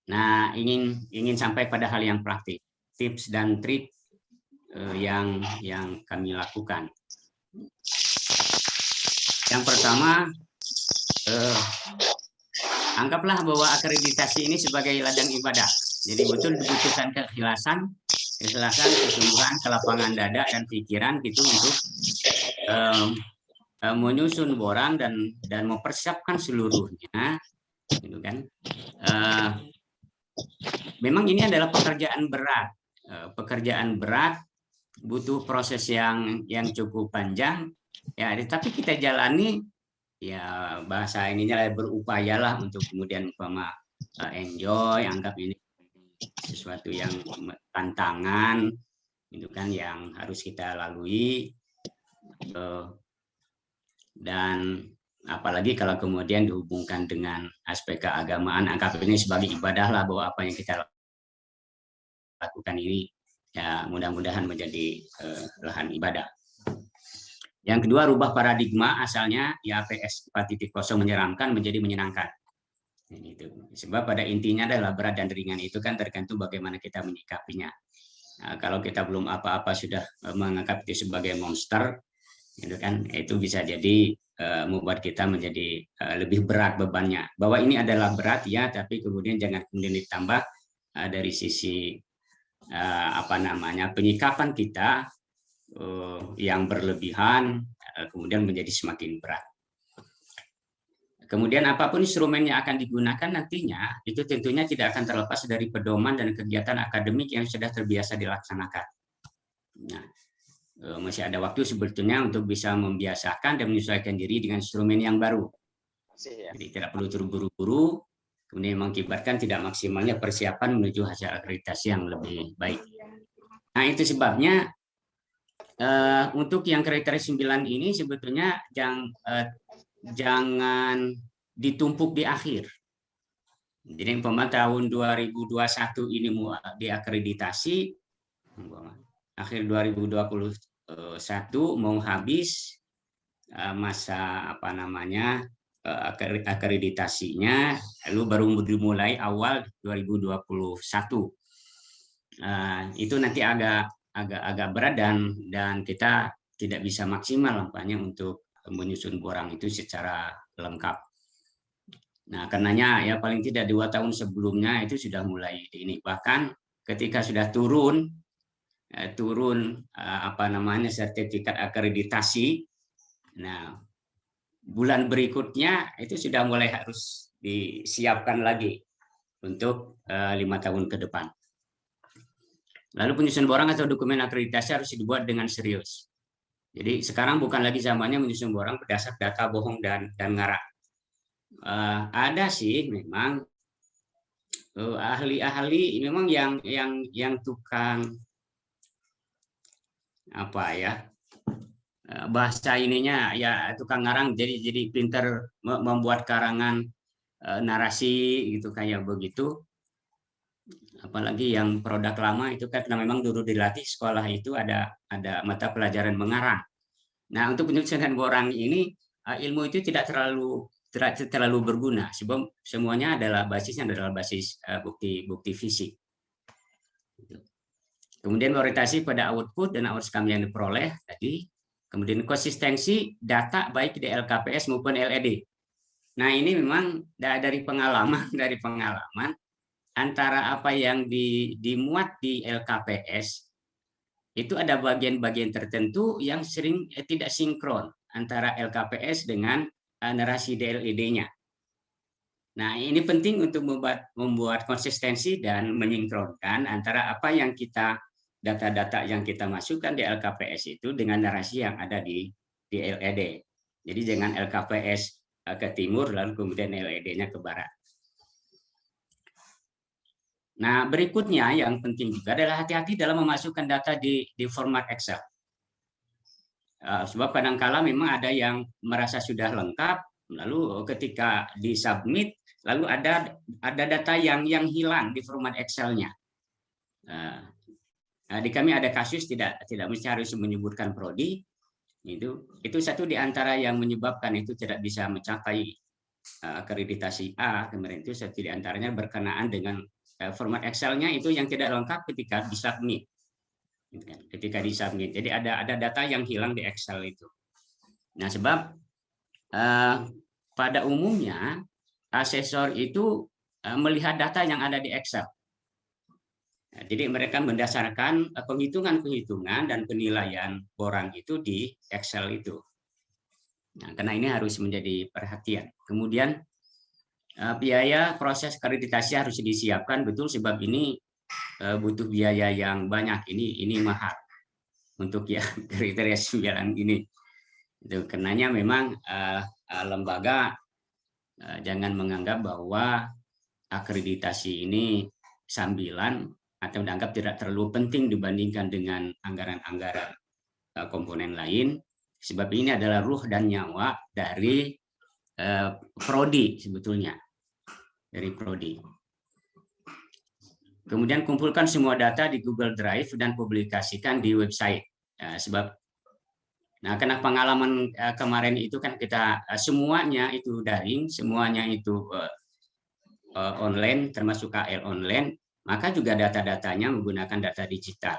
Nah, ingin sampai pada hal yang praktik, tips dan trik yang kami lakukan. Yang pertama, anggaplah bahwa akreditasi ini sebagai ladang ibadah. Jadi betul dibutuhkan keikhlasan, kesungguhan, kelapangan dada dan pikiran gitu untuk menyusun borang dan mempersiapkan seluruhnya, gitu kan. Memang ini adalah pekerjaan berat, butuh proses yang cukup panjang, ya. Tapi kita jalani, ya bahasa ininya berupayalah untuk kemudian enjoy, anggap ini sesuatu yang tantangan, gitu kan, yang harus kita lalui. Dan apalagi kalau kemudian dihubungkan dengan aspek keagamaan, anggap ini sebagai ibadah lah, bahwa apa yang kita lakukan ini ya mudah-mudahan menjadi lahan ibadah. Yang kedua, rubah paradigma asalnya ya APS 4.0 menyeramkan menjadi menyenangkan. Itu. Sebab pada intinya adalah berat dan ringan itu kan tergantung bagaimana kita menyikapinya. Nah, kalau kita belum apa-apa sudah menganggap itu sebagai monster, gitu kan, itu bisa jadi membuat kita menjadi lebih berat bebannya. Bahwa ini adalah berat ya, tapi kemudian jangan kemudian ditambah dari sisi penyikapan kita yang berlebihan, kemudian menjadi semakin berat. Kemudian apapun instrumen yang akan digunakan nantinya, itu tentunya tidak akan terlepas dari pedoman dan kegiatan akademik yang sudah terbiasa dilaksanakan. Nah, masih ada waktu sebetulnya untuk bisa membiasakan dan menyesuaikan diri dengan instrumen yang baru. Jadi tidak perlu terburu-buru, kemudian mengakibatkan tidak maksimalnya persiapan menuju hasil akreditasi yang lebih baik. Nah, itu sebabnya untuk yang kriteria 9 ini sebetulnya jangan ditumpuk di akhir. Jadi tahun 2021 ini mau diakreditasi, akhir 2021 mau habis masa akreditasinya, lalu baru dimulai awal 2021. Itu nanti agak berat dan kita tidak bisa maksimal nampaknya untuk menyusun borang itu secara lengkap. Nah, karenanya ya paling tidak 2 tahun sebelumnya itu sudah mulai ini. Bahkan ketika sudah turun sertifikat akreditasi, nah bulan berikutnya itu sudah mulai harus disiapkan lagi untuk 5 tahun ke depan. Lalu penyusun borang atau dokumen akreditasi harus dibuat dengan serius. Jadi sekarang bukan lagi zamannya menyusun borang berdasar data bohong dan ngarang. Ada sih memang ahli-ahli memang yang tukang bahasa ininya ya tukang ngarang, jadi pinter membuat karangan narasi gitu kayak begitu. Apalagi yang produk lama itu kan memang dulu dilatih sekolah itu ada mata pelajaran mengarang. Nah, untuk penyusunan borang ini ilmu itu tidak terlalu berguna, sebab semuanya basisnya adalah basis bukti fisik. Kemudian orientasi pada output dan outcome yang diperoleh tadi. Kemudian konsistensi data baik di LKPS maupun LED. Nah, ini memang dari pengalaman antara apa yang dimuat di LKPS itu ada bagian-bagian tertentu yang sering tidak sinkron antara LKPS dengan narasi DLED-nya. Nah, ini penting untuk membuat konsistensi dan menyinkronkan antara apa yang data-data yang kita masukkan di LKPS itu dengan narasi yang ada di LED. Jadi jangan LKPS ke timur lalu kemudian LED-nya ke barat. Nah, berikutnya yang penting juga adalah hati-hati dalam memasukkan data di format Excel. Sebab kadang-kala memang ada yang merasa sudah lengkap, lalu ketika disubmit, lalu ada data yang hilang di format Excel-nya. Di kami ada kasus tidak mesti harus menyebutkan prodi, itu satu di antara yang menyebabkan itu tidak bisa mencapai akreditasi A kemarin itu satu di antaranya berkenaan dengan format Excel-nya itu yang tidak lengkap ketika disubmit. Ketika disubmit, jadi ada data yang hilang di Excel itu. Nah, sebab pada umumnya asesor itu melihat data yang ada di Excel. Nah, jadi mereka mendasarkan penghitungan-penghitungan dan penilaian borang itu di Excel itu. Nah, karena ini harus menjadi perhatian. Kemudian biaya proses akreditasi harus disiapkan betul, sebab ini butuh biaya yang banyak. Ini mahal untuk yang kriteria 9 ini. Itu karenanya memang lembaga jangan menganggap bahwa akreditasi ini sambilan atau dianggap tidak terlalu penting dibandingkan dengan anggaran-anggaran komponen lain, sebab ini adalah ruh dan nyawa dari prodi sebetulnya, dari prodi. Kemudian kumpulkan semua data di Google Drive dan publikasikan di website. Sebab, nah, karena pengalaman kemarin itu kan kita semuanya itu daring, semuanya itu online, termasuk KL online, maka juga data-datanya menggunakan data digital.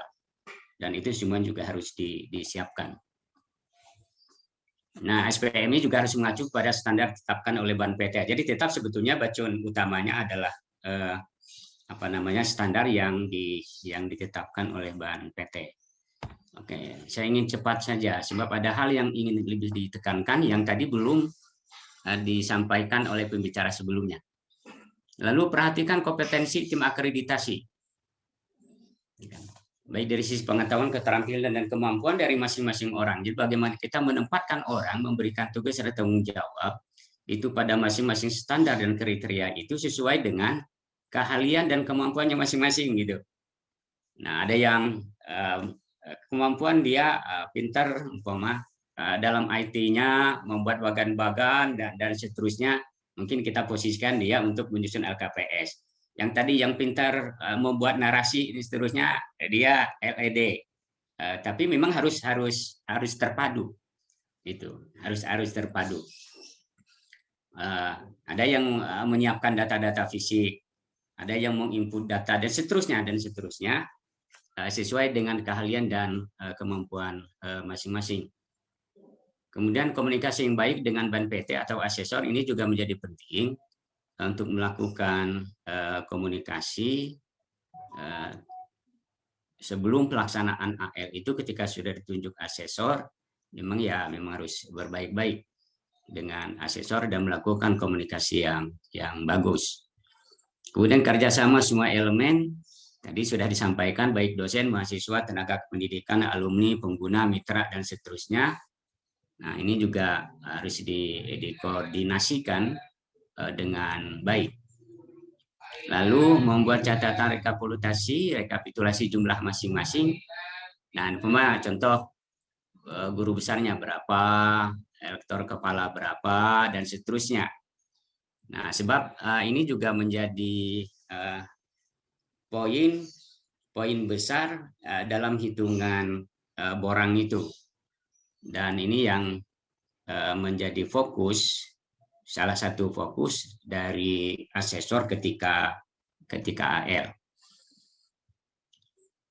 Dan itu semua juga harus disiapkan. Nah, SPMI juga harus mengacu pada standar ditetapkan oleh BANPT. Jadi tetap sebetulnya bacaan utamanya adalah standar yang ditetapkan oleh BANPT. Oke, saya ingin cepat saja sebab ada hal yang ingin lebih ditekankan yang tadi belum disampaikan oleh pembicara sebelumnya. Lalu perhatikan kompetensi tim akreditasi. Baik dari sisi pengetahuan, keterampilan, dan kemampuan dari masing-masing orang. Jadi bagaimana kita menempatkan orang, memberikan tugas dan tanggung jawab, itu pada masing-masing standar dan kriteria itu sesuai dengan keahlian dan kemampuannya masing-masing gitu. Nah, ada yang kemampuan dia pintar umpama dalam IT-nya membuat bagan-bagan dan seterusnya, mungkin kita posisikan dia untuk menyusun LKPS. Yang tadi yang pintar membuat narasi dan seterusnya, dia LED. Tapi memang harus terpadu, itu harus terpadu. Ada yang menyiapkan data-data fisik, ada yang menginput data dan seterusnya sesuai dengan keahlian dan kemampuan masing-masing. Kemudian komunikasi yang baik dengan BANPT atau asesor ini juga menjadi penting untuk melakukan komunikasi sebelum pelaksanaan AL itu. Ketika sudah ditunjuk asesor, memang harus berbaik-baik dengan asesor dan melakukan komunikasi yang bagus. Kemudian kerjasama semua elemen tadi sudah disampaikan, baik dosen, mahasiswa, tenaga pendidikan, alumni, pengguna, mitra, dan seterusnya. Nah, ini juga harus dikoordinasikan dengan baik. Lalu membuat catatan rekapitulasi jumlah masing-masing. Nah, contoh guru besarnya berapa, rektor kepala berapa, dan seterusnya. Nah, sebab ini juga menjadi poin besar dalam hitungan borang itu. Dan ini yang menjadi salah satu fokus dari asesor ketika AL.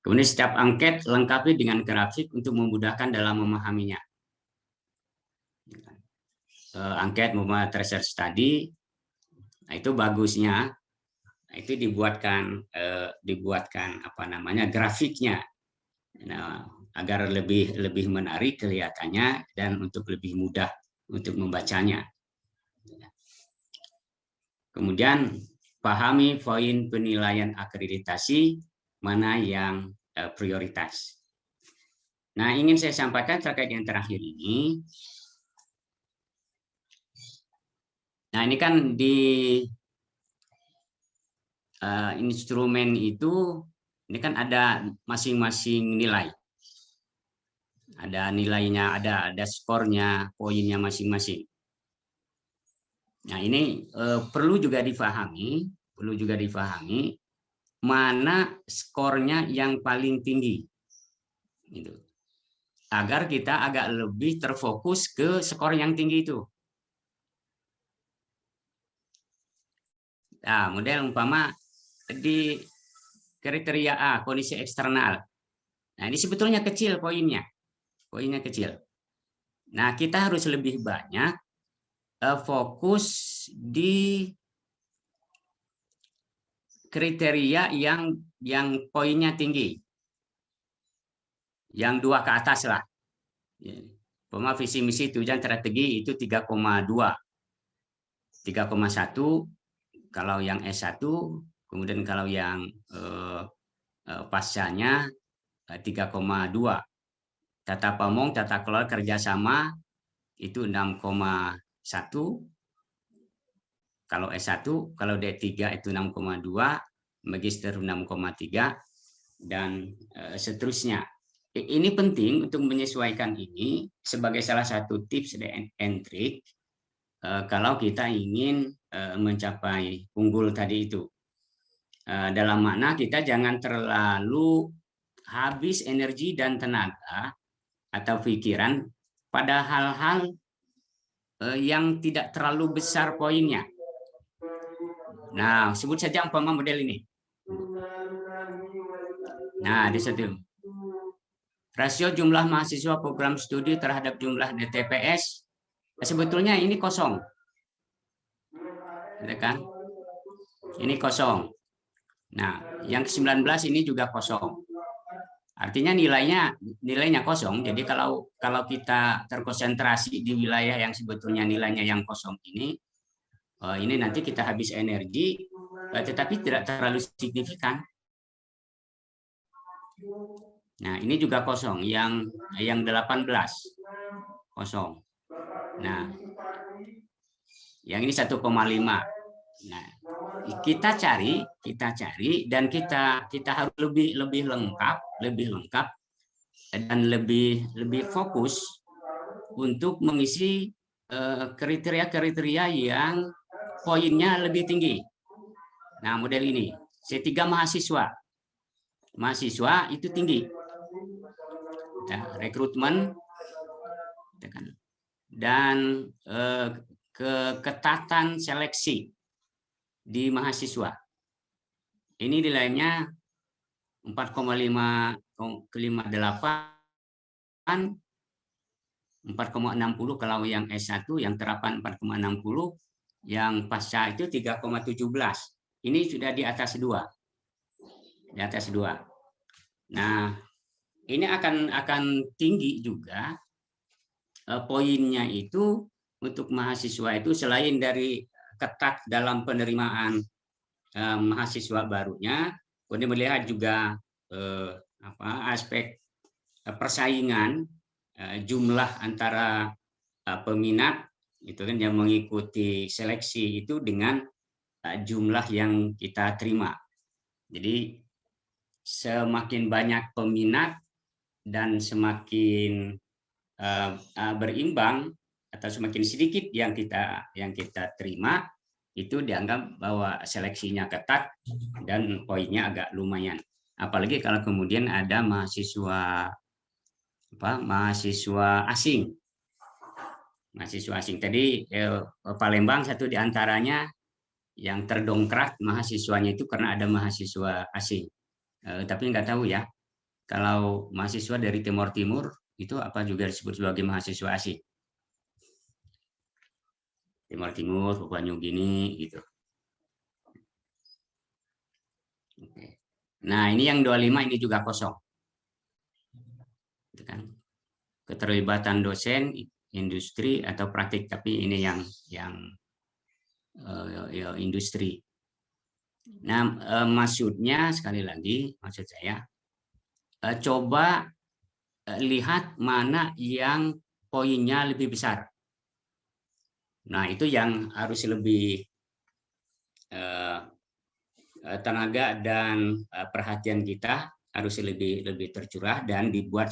Kemudian setiap angket lengkapi dengan grafik untuk memudahkan dalam memahaminya. Angket research study, nah itu bagusnya, itu dibuatkan grafiknya, nah, agar lebih menarik kelihatannya dan untuk lebih mudah untuk membacanya. Kemudian pahami poin penilaian akreditasi mana yang prioritas. Nah, ingin saya sampaikan terkait yang terakhir ini. Nah, ini kan di instrumen itu, ini kan ada masing-masing nilai. Ada nilainya, ada skornya, poinnya masing-masing. Nah, ini perlu juga difahami mana skornya yang paling tinggi, gitu. Agar kita agak lebih terfokus ke skor yang tinggi itu. Nah, model umpama di kriteria A, kondisi eksternal. Nah, ini sebetulnya kecil poinnya. Poinnya kecil. Nah, kita harus lebih banyak fokus di kriteria yang poinnya tinggi. Yang 2 ke atas lah. Umpama visi misi tujuan strategi itu 3,2. 3,1 kalau yang S1, kemudian kalau yang pascanya 3,2. Tata pamong, tata kelola kerjasama itu 6,1. Kalau S1, kalau D3 itu 6,2, magister 6,3, dan seterusnya. Ini penting untuk menyesuaikan ini sebagai salah satu tips and trick kalau kita ingin mencapai unggul tadi itu. Dalam makna kita jangan terlalu habis energi dan tenaga atau pikiran pada hal-hal yang tidak terlalu besar poinnya. Nah, sebut saja umpama model ini. Nah, di situ. Rasio jumlah mahasiswa program studi terhadap jumlah DTPS, sebetulnya ini kosong. Ya kan? Ini kosong. Nah, yang ke-19 ini juga kosong. Artinya nilainya kosong. Jadi kalau kita terkonsentrasi di wilayah yang sebetulnya nilainya yang kosong ini nanti kita habis energi, tetapi tidak terlalu signifikan. Nah, ini juga kosong. Yang 18 kosong. Nah, yang ini 1,5. Nah, kita cari dan kita harus lebih lengkap dan lebih fokus untuk mengisi kriteria-kriteria yang poinnya lebih tinggi. Nah, model ini C3 mahasiswa itu tinggi. Nah, rekrutmen dan keketatan seleksi di mahasiswa. Ini nilainya 4,558, 4,60 kalau yang S1, yang terapan 4,60, yang pasca itu 3,17. Ini sudah di atas 2. Di atas 2. Nah, ini akan tinggi juga poinnya itu untuk mahasiswa itu selain dari ketat dalam penerimaan mahasiswa barunya, kemudian melihat juga aspek persaingan jumlah antara peminat itu kan yang mengikuti seleksi itu dengan jumlah yang kita terima. Jadi semakin banyak peminat dan semakin berimbang atau semakin sedikit yang kita terima, itu dianggap bahwa seleksinya ketat dan poinnya agak lumayan. Apalagi kalau kemudian ada mahasiswa asing. Mahasiswa asing tadi Palembang satu diantaranya yang terdongkrak mahasiswanya itu karena ada mahasiswa asing. Tapi nggak tahu ya, kalau mahasiswa dari Timur Timur itu apa juga disebut sebagai mahasiswa asing. Timur Timur, Papua New Guinea gitu. Oke. Nah, ini yang 25 ini juga kosong. Gitu kan. Keterlibatan dosen, industri atau praktik, tapi ini yang industri. Nah, maksudnya sekali lagi, maksud saya coba lihat mana yang poinnya lebih besar. Nah, itu yang harus lebih tenaga dan perhatian kita harus lebih tercurah dan dibuat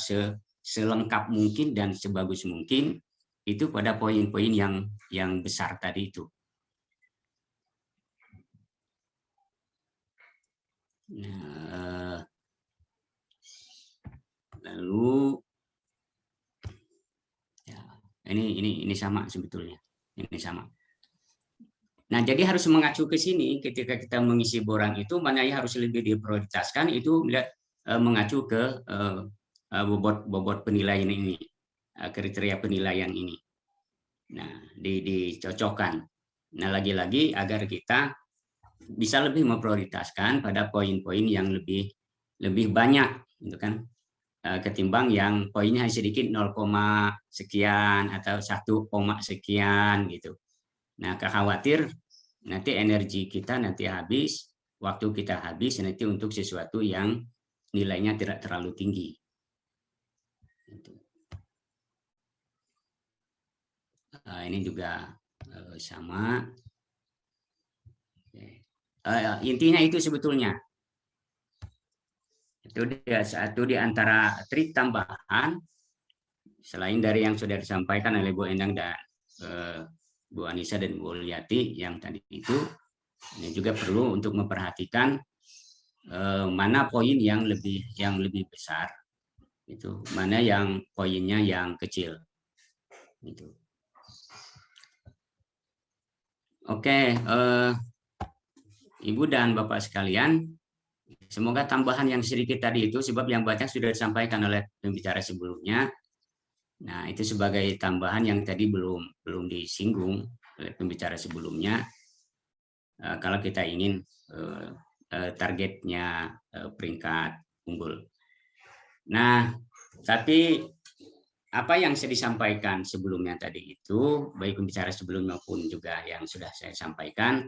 selengkap mungkin dan sebagus mungkin itu pada poin-poin yang besar tadi itu. Nah, lalu ya, ini sama sebetulnya. Ini sama. Nah, jadi harus mengacu ke sini ketika kita mengisi borang itu, mana yang harus lebih diprioritaskan itu mengacu ke bobot penilaian ini, kriteria penilaian ini. Nah, dicocokkan. Nah, lagi-lagi agar kita bisa lebih memprioritaskan pada poin-poin yang lebih banyak, gitu kan, ketimbang yang poinnya sedikit 0, sekian atau 1, sekian gitu. Nah, khawatir nanti energi kita nanti habis, waktu kita habis nanti untuk sesuatu yang nilainya tidak terlalu tinggi. Ini juga sama. Intinya itu sebetulnya. Itu dia satu di antara trik tambahan selain dari yang sudah disampaikan oleh Bu Endang dan Bu Anissa dan Bu Liati yang tadi itu, ini juga perlu untuk memperhatikan mana poin yang lebih besar, itu mana yang poinnya yang kecil. Itu. Oke, Ibu dan Bapak sekalian, semoga tambahan yang sedikit tadi itu, sebab yang banyak sudah disampaikan oleh pembicara sebelumnya. Nah, itu sebagai tambahan yang tadi belum disinggung oleh pembicara sebelumnya. Kalau kita ingin targetnya peringkat unggul. Nah, tapi apa yang saya disampaikan sebelumnya tadi itu, baik pembicara sebelumnya maupun juga yang sudah saya sampaikan,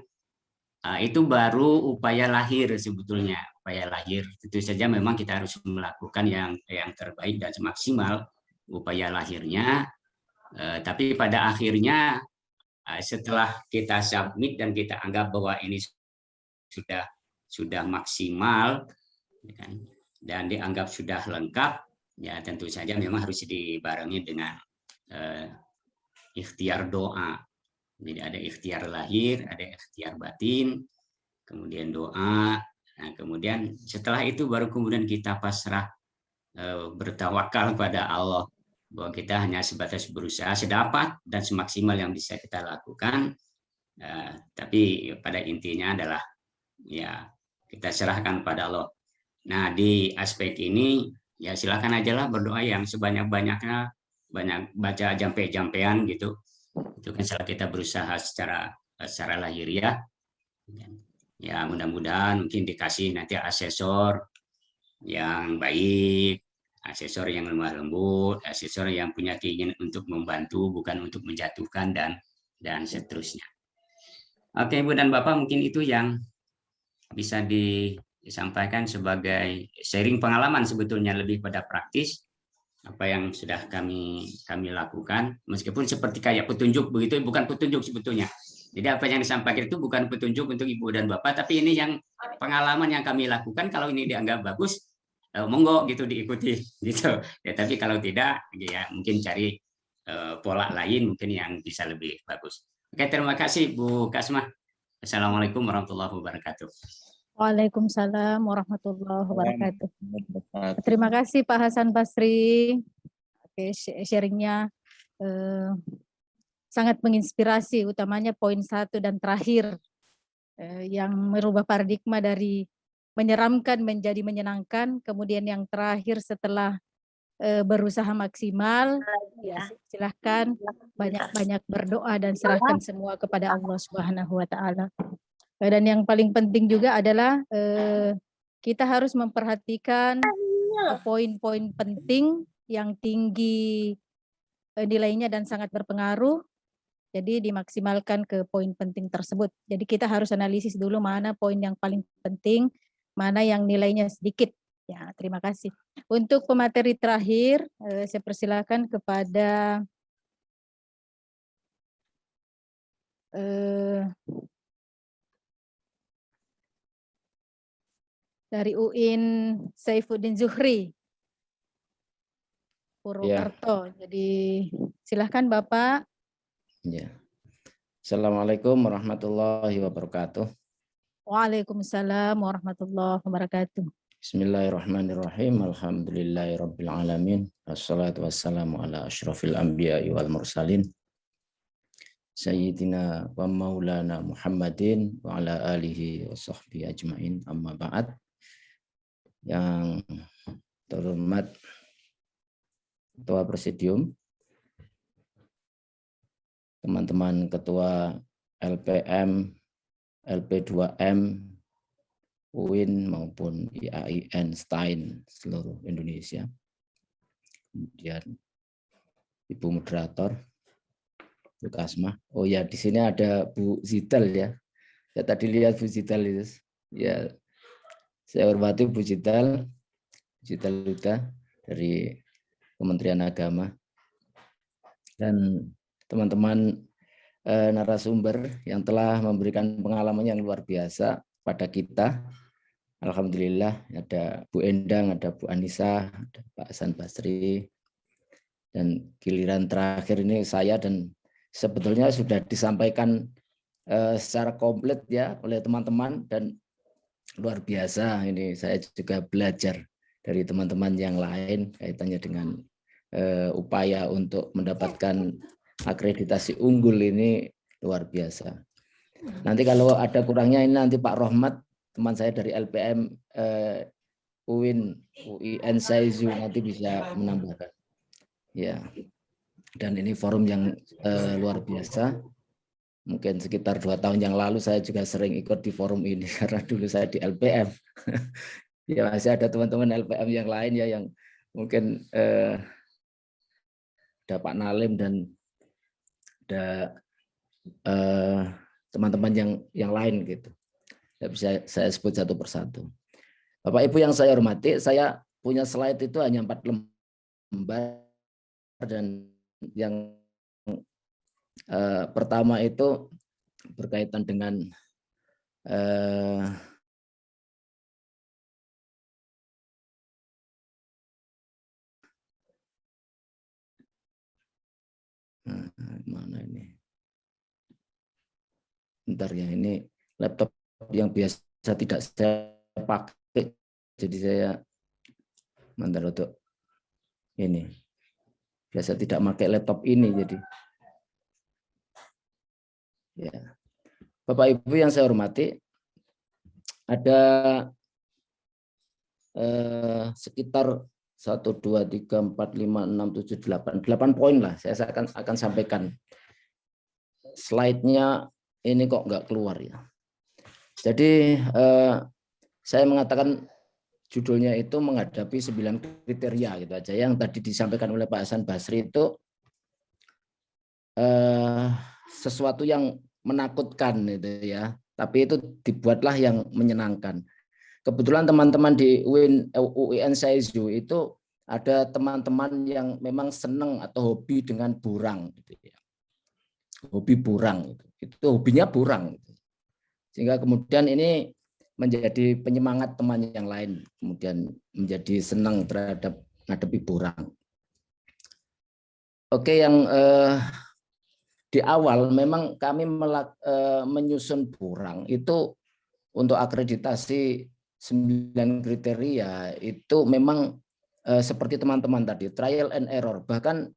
itu baru upaya lahir sebetulnya. Upaya lahir, tentu saja memang kita harus melakukan yang terbaik dan semaksimal upaya lahirnya. Tapi pada akhirnya setelah kita submit dan kita anggap bahwa ini sudah maksimal dan dianggap sudah lengkap, ya tentu saja memang harus dibarengi dengan ikhtiar doa. Jadi ada ikhtiar lahir, ada ikhtiar batin, kemudian doa. Nah, kemudian setelah itu baru kemudian kita pasrah, bertawakal pada Allah, bahwa kita hanya sebatas berusaha sedapat dan semaksimal yang bisa kita lakukan. Tapi pada intinya adalah ya kita serahkan pada Allah. Nah, di aspek ini ya silakan aja lah berdoa yang sebanyak-banyaknya, banyak baca jampe-jampean gitu. Itu kan salah kita berusaha secara lahiriah. Ya mudah-mudahan mungkin dikasih nanti asesor yang baik, asesor yang lemah lembut, asesor yang punya keinginan untuk membantu bukan untuk menjatuhkan dan seterusnya. Oke, Ibu dan Bapak, mungkin itu yang bisa disampaikan sebagai sharing pengalaman, sebetulnya lebih pada praktis apa yang sudah kami lakukan, meskipun seperti kayak petunjuk begitu, bukan petunjuk sebetulnya. Jadi apa yang disampaikan itu bukan petunjuk untuk Ibu dan Bapak, tapi ini yang pengalaman yang kami lakukan. Kalau ini dianggap bagus, monggo gitu diikuti gitu. Ya, tapi kalau tidak, ya mungkin cari pola lain mungkin yang bisa lebih bagus. Oke, terima kasih Bu Kasmah. Assalamualaikum warahmatullahi wabarakatuh. Waalaikumsalam warahmatullahi wabarakatuh. Terima kasih Pak Hasan Basri. Oke, sharingnya sangat menginspirasi, utamanya poin 1 dan terakhir yang merubah paradigma dari menyeramkan menjadi menyenangkan. Kemudian yang terakhir setelah berusaha maksimal, ya silahkan banyak-banyak berdoa dan serahkan semua kepada Allah Subhanahu wa Ta'ala. Dan yang paling penting juga adalah kita harus memperhatikan poin-poin penting yang tinggi nilainya dan sangat berpengaruh. Jadi dimaksimalkan ke poin penting tersebut. Jadi kita harus analisis dulu mana poin yang paling penting, mana yang nilainya sedikit. Ya, terima kasih. Untuk pemateri terakhir, saya persilakan kepada dari UIN Saifuddin Zuhri Purwokerto. Ya. Jadi silahkan Bapak. Ya. Assalamualaikum warahmatullahi wabarakatuh. Waalaikumsalam warahmatullahi wabarakatuh. Bismillahirrahmanirrahim. Alhamdulillahirabbil alamin. Wassalatu wassalamu ala asyrafil anbiya'i wal mursalin. Sayyidina wa maulana Muhammadin wa ala alihi wa sahbihi ajma'in, amma ba'd. Yang terhormat Ketua Presidium, teman-teman Ketua LPM, LP2M, UIN maupun IAIN STAIN seluruh Indonesia. Kemudian Ibu Moderator, Bu Kasmah. Oh ya, di sini ada Bu Zital ya. Saya tadi lihat Bu Zital itu. Ya, saya hormati Bu Zital Luta dari Kementerian Agama dan teman-teman narasumber yang telah memberikan pengalaman yang luar biasa pada kita. Alhamdulillah ada Bu Endang, ada Bu Anissa, ada Pak Hasan Basri, dan giliran terakhir ini saya, dan sebetulnya sudah disampaikan secara komplit ya oleh teman-teman, dan luar biasa ini saya juga belajar dari teman-teman yang lain kaitannya dengan upaya untuk mendapatkan akreditasi unggul ini luar biasa. Nanti kalau ada kurangnya ini nanti Pak Rohmat, teman saya dari LPM UIN Saizu nanti bisa menambahkan. Ya. Dan ini forum yang luar biasa. Mungkin sekitar 2 tahun yang lalu saya juga sering ikut di forum ini karena dulu saya di LPM. Ya, masih ada teman-teman LPM yang lain ya yang mungkin ada Pak Nalim dan ada teman-teman yang lain gitu. Tidak bisa saya sebut satu persatu. Bapak Ibu yang saya hormati, saya punya slide itu hanya 4 lembar, dan yang pertama itu berkaitan dengan mana ini? Bentar ya, ini laptop yang biasa tidak saya pakai, jadi saya bentar untuk ini. Biasa tidak pakai laptop ini, jadi ya. Bapak Ibu yang saya hormati, ada sekitar 1, 2, 3, 4, 5, 6, 7, 8 poin lah saya akan sampaikan. Slide-nya ini kok nggak keluar ya. Jadi saya mengatakan judulnya itu menghadapi 9 kriteria gitu aja. Yang tadi disampaikan oleh Pak Hasan Basri itu sesuatu yang menakutkan itu ya. Tapi itu dibuatlah yang menyenangkan. Kebetulan teman-teman di UIN Saizu itu ada teman-teman yang memang senang atau hobi dengan burang gitu ya. Hobi burang itu hobinya burang. Sehingga kemudian ini menjadi penyemangat teman yang lain, kemudian menjadi senang terhadap menghadapi burang. Oke, yang di awal memang kami menyusun burang itu untuk akreditasi 9 kriteria itu memang seperti teman-teman tadi, trial and error. Bahkan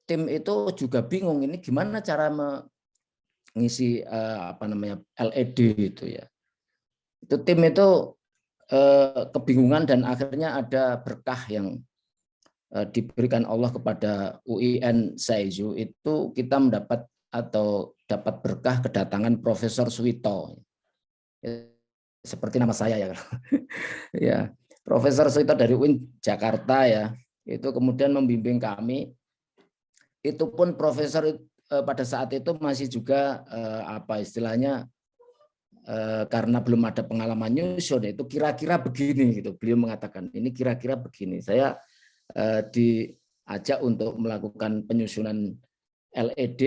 tim itu juga bingung ini gimana cara mengisi LED itu ya. Itu tim itu kebingungan, dan akhirnya ada berkah yang diberikan Allah kepada UIN Saizu, itu kita mendapat atau dapat berkah kedatangan Profesor Suwito. Seperti nama saya ya. Ya, Profesor Suwito dari UIN Jakarta ya. Itu kemudian membimbing kami. Itu pun profesor pada saat itu masih juga istilahnya karena belum ada pengalaman nyusun, itu kira-kira begini gitu. Beliau mengatakan ini kira-kira begini. Saya diajak untuk melakukan penyusunan LED,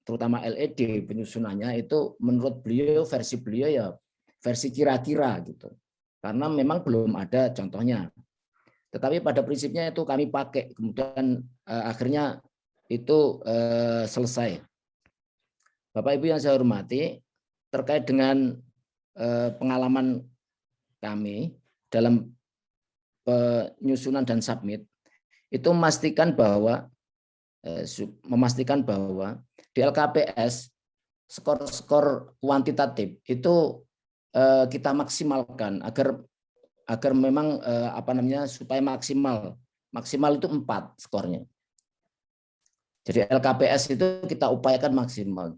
terutama LED penyusunannya itu menurut beliau, versi beliau ya versi kira-kira gitu. Karena memang belum ada contohnya. Tetapi pada prinsipnya itu kami pakai, kemudian akhirnya itu selesai. Bapak Ibu yang saya hormati, terkait dengan pengalaman kami dalam penyusunan dan submit, itu memastikan bahwa di LKPS skor-skor kuantitatif itu kita maksimalkan agar memang supaya maksimal itu 4 skornya. Jadi LKPS itu kita upayakan maksimal.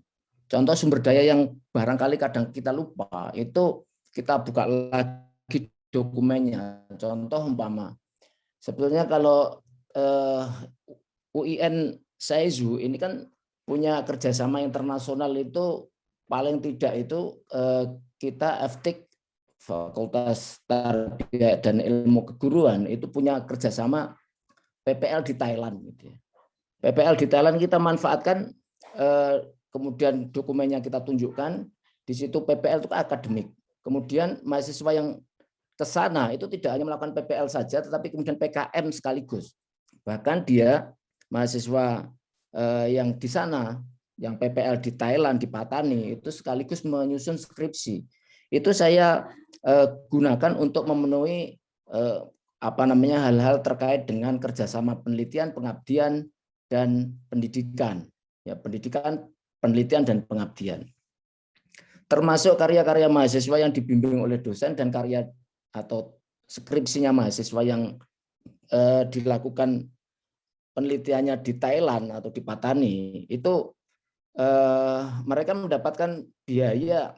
Contoh sumber daya yang barangkali kadang kita lupa, itu kita buka lagi dokumennya. Contoh umpama, sebetulnya kalau UIN Saizu ini kan punya kerjasama internasional itu paling tidak itu kita FTIK Fakultas Tarbiyah dan Ilmu Keguruan itu punya kerjasama PPL di Thailand. Gitu ya. PPL di Thailand kita manfaatkan, kemudian dokumennya kita tunjukkan, di situ PPL itu akademik. Kemudian mahasiswa yang ke sana itu tidak hanya melakukan PPL saja, tetapi kemudian PKM sekaligus. Bahkan dia mahasiswa yang di sana, yang PPL di Thailand, di Patani, itu sekaligus menyusun skripsi. Itu saya gunakan untuk memenuhi hal-hal terkait dengan kerjasama penelitian, pengabdian, dan pendidikan. Ya, pendidikan, penelitian, dan pengabdian. Termasuk karya-karya mahasiswa yang dibimbing oleh dosen dan karya atau skripsinya mahasiswa yang dilakukan penelitiannya di Thailand atau di Patani, itu mereka mendapatkan biaya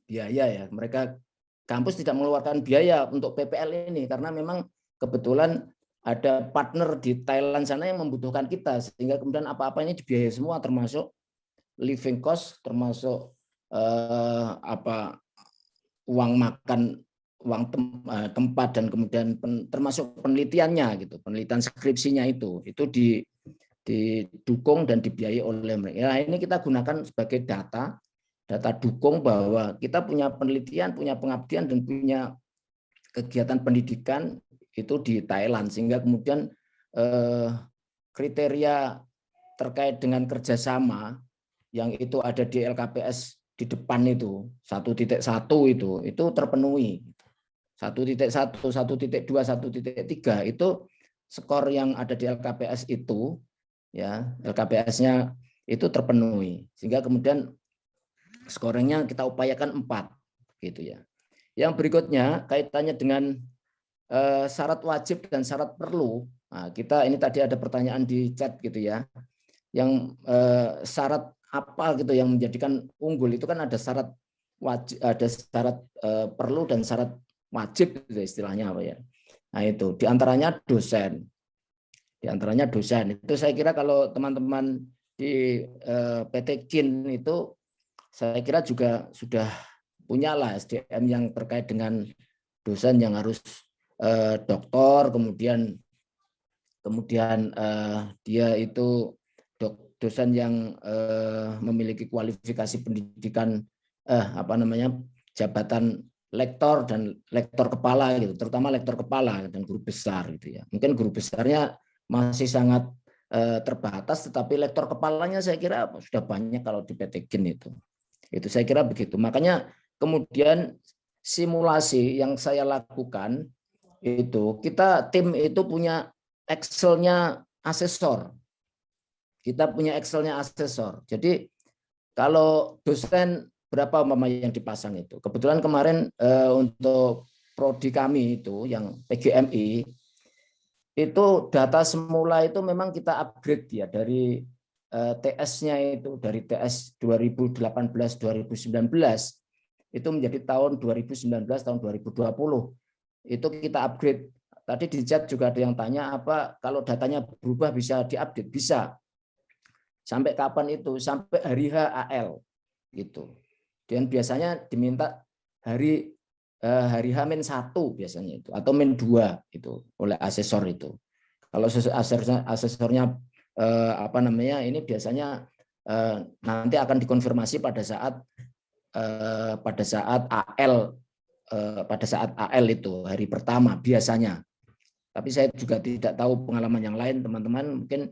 ya, mereka kampus tidak mengeluarkan biaya untuk PPL ini karena memang kebetulan ada partner di Thailand sana yang membutuhkan kita, sehingga kemudian apa-apanya dibiayai semua, termasuk living cost, termasuk uang makan, uang tempat, dan kemudian termasuk penelitiannya gitu, penelitian skripsinya itu didukung dan dibiayai oleh mereka. Nah, ini kita gunakan sebagai data dukung bahwa kita punya penelitian, punya pengabdian, dan punya kegiatan pendidikan itu di Thailand, sehingga kemudian kriteria terkait dengan kerjasama yang itu ada di LKPS di depan itu 1.1 itu terpenuhi. 1.1, 1.2, 1.3 itu skor yang ada di LKPS itu, ya, LKPS-nya itu terpenuhi, sehingga kemudian skornya kita upayakan 4 gitu ya. Yang berikutnya kaitannya dengan syarat wajib dan syarat perlu. Nah, kita ini tadi ada pertanyaan di chat gitu ya. Yang syarat apa gitu yang menjadikan unggul itu kan ada syarat wajib, ada syarat perlu dan syarat wajib gitu istilahnya apa ya. Nah, itu diantaranya dosen. Diantaranya dosen. Itu saya kira kalau teman-teman di PT KIN itu saya kira juga sudah punyalah SDM yang terkait dengan dosen yang harus doktor, kemudian dia itu dosen yang memiliki kualifikasi pendidikan jabatan lektor dan lektor kepala gitu, terutama lektor kepala dan guru besar gitu ya. Mungkin guru besarnya masih sangat terbatas, tetapi lektor kepalanya saya kira sudah banyak kalau di PT KIN itu. Itu saya kira begitu. Makanya kemudian simulasi yang saya lakukan itu, tim itu punya Excel-nya asesor. Kita punya Excel-nya asesor. Jadi kalau dosen berapa yang dipasang itu. Kebetulan kemarin untuk prodi kami itu yang PGMI itu data semula itu memang kita upgrade ya dari TS-nya itu dari TS 2018-2019 itu menjadi tahun 2019 tahun 2020. Itu kita upgrade. Tadi di chat juga ada yang tanya apa kalau datanya berubah bisa diupdate? Bisa. Sampai kapan itu? Sampai hari HAL gitu. Dan biasanya diminta hari H-1 biasanya itu atau -2 itu oleh asesor itu. Kalau asesornya ini biasanya nanti akan dikonfirmasi pada saat AL itu hari pertama biasanya. Tapi saya juga tidak tahu pengalaman yang lain teman-teman. Mungkin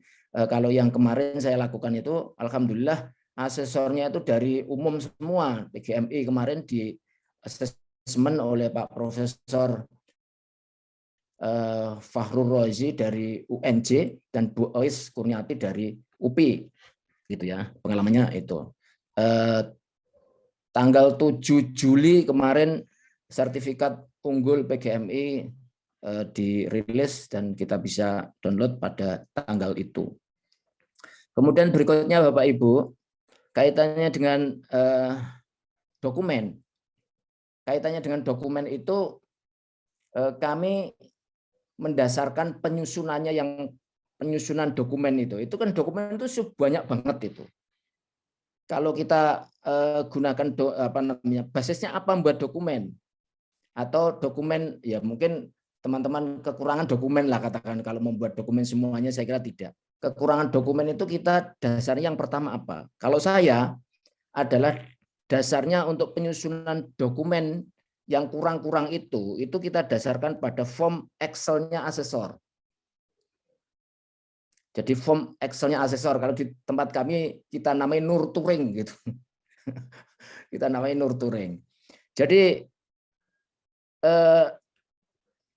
kalau yang kemarin saya lakukan itu alhamdulillah asesornya itu dari umum semua. PGMI kemarin di asesmen oleh Pak Profesor Fahrul Razi dari UNJ dan Bu Ois Kurniati dari UPI gitu ya. Pengalamannya itu. tanggal 7 Juli kemarin sertifikat unggul PGMI dirilis dan kita bisa download pada tanggal itu. Kemudian berikutnya Bapak Ibu, kaitannya dengan dokumen. Kaitannya dengan dokumen itu kami mendasarkan penyusunannya penyusunan dokumen itu kan dokumen itu banyak banget itu. Kalau kita gunakan basisnya apa membuat dokumen atau dokumen ya mungkin teman-teman kekurangan dokumen lah katakan kalau membuat dokumen semuanya saya kira tidak. Kekurangan dokumen itu kita dasarnya yang pertama apa? Kalau saya adalah dasarnya untuk penyusunan dokumen yang kurang-kurang itu kita dasarkan pada form Excel-nya asesor. Jadi form Excel-nya asesor, kalau di tempat kami kita namanya nurturing gitu. Kita namanya nurturing. Jadi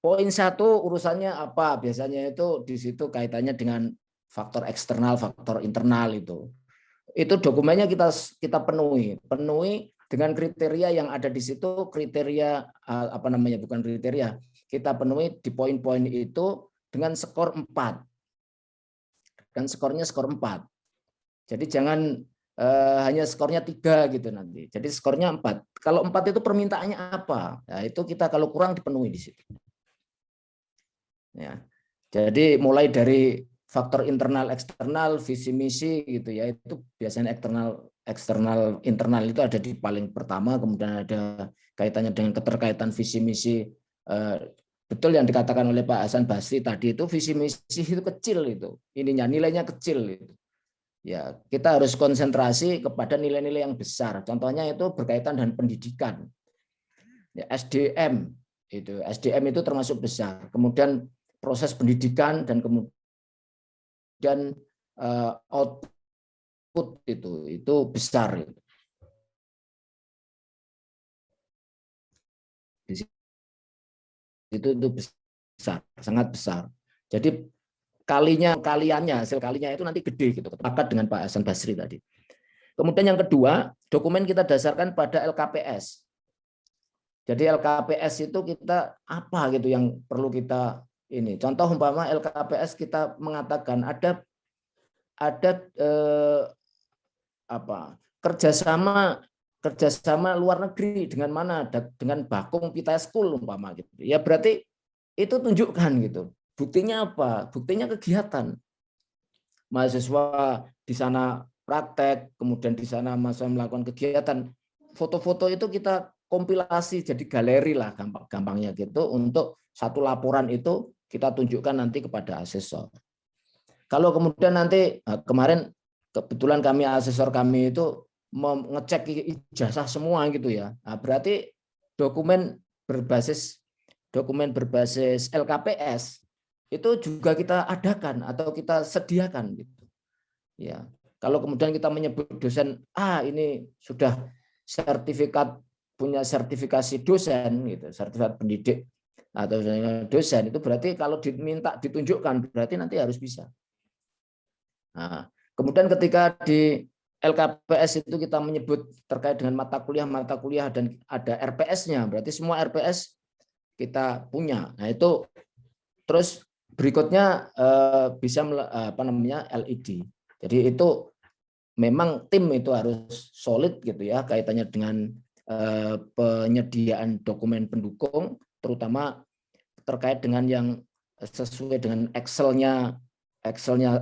poin 1 urusannya apa? Biasanya itu di situ kaitannya dengan faktor eksternal, faktor internal itu. Itu dokumennya kita penuhi dengan kriteria yang ada di situ, kriteria bukan kriteria. Kita penuhi di poin-poin itu dengan skor 4. Dan skornya skor 4. Jadi jangan hanya skornya 3 gitu nanti. Jadi skornya 4. Kalau 4 itu permintaannya apa? Nah, itu kita kalau kurang dipenuhi di situ. Ya. Jadi mulai dari faktor internal eksternal, visi misi gitu ya. Itu biasanya eksternal internal itu ada di paling pertama, kemudian ada kaitannya dengan keterkaitan visi misi. Betul yang dikatakan oleh Pak Hasan Basri tadi itu visi misi itu kecil itu. Ininya nilainya kecil itu. Ya, kita harus konsentrasi kepada nilai-nilai yang besar. Contohnya itu berkaitan dengan pendidikan. Ya, SDM itu termasuk besar. Kemudian proses pendidikan dan kemudian output itu besar itu. Itu besar, sangat besar. Jadi hasil kalinya itu nanti gede gitu. Sepakat dengan Pak Hasan Basri tadi. Kemudian yang kedua, dokumen kita dasarkan pada LKPS. Jadi LKPS itu kita apa gitu yang perlu kita ini. Contoh umpama LKPS kita mengatakan ada kerjasama luar negeri dengan mana, dengan Bakung Pita School umpama gitu. Ya berarti itu tunjukkan gitu. Buktinya apa? Buktinya kegiatan. Mahasiswa di sana praktek, kemudian di sana mahasiswa melakukan kegiatan. Foto-foto itu kita kompilasi jadi galeri lah gampangnya gitu. Untuk satu laporan itu kita tunjukkan nanti kepada asesor. Kalau kemudian nanti kemarin kebetulan asesor kami itu mengecek ijazah semua gitu ya. Nah, berarti dokumen berbasis LKPS itu juga kita adakan atau kita sediakan gitu. Ya. Kalau kemudian kita menyebut dosen ini sudah punya sertifikasi dosen gitu, sertifikat pendidik atau dosen itu berarti kalau diminta ditunjukkan berarti nanti harus bisa. Nah, kemudian ketika di LKPS itu kita menyebut terkait dengan mata kuliah dan ada RPS-nya, berarti semua RPS kita punya. Nah, itu terus berikutnya bisa LED. Jadi itu memang tim itu harus solid gitu ya kaitannya dengan penyediaan dokumen pendukung, terutama terkait dengan yang sesuai dengan Excel-nya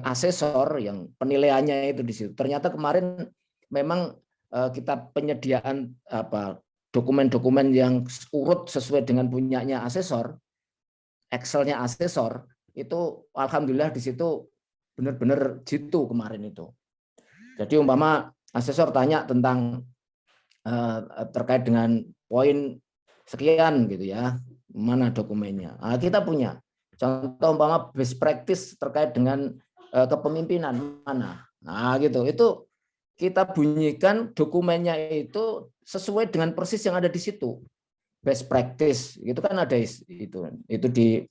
asesor yang penilaiannya itu di situ. Ternyata kemarin memang kita penyediaan dokumen-dokumen yang urut sesuai dengan punyanya asesor, Excel-nya asesor itu alhamdulillah di situ benar-benar jitu kemarin itu. Jadi umpama asesor tanya tentang terkait dengan poin sekian gitu ya, mana dokumennya? Nah, kita punya. Contoh umpama best practice terkait dengan kepemimpinan mana. Nah, gitu. Itu kita bunyikan dokumennya itu sesuai dengan persis yang ada di situ. Best practice itu kan ada itu di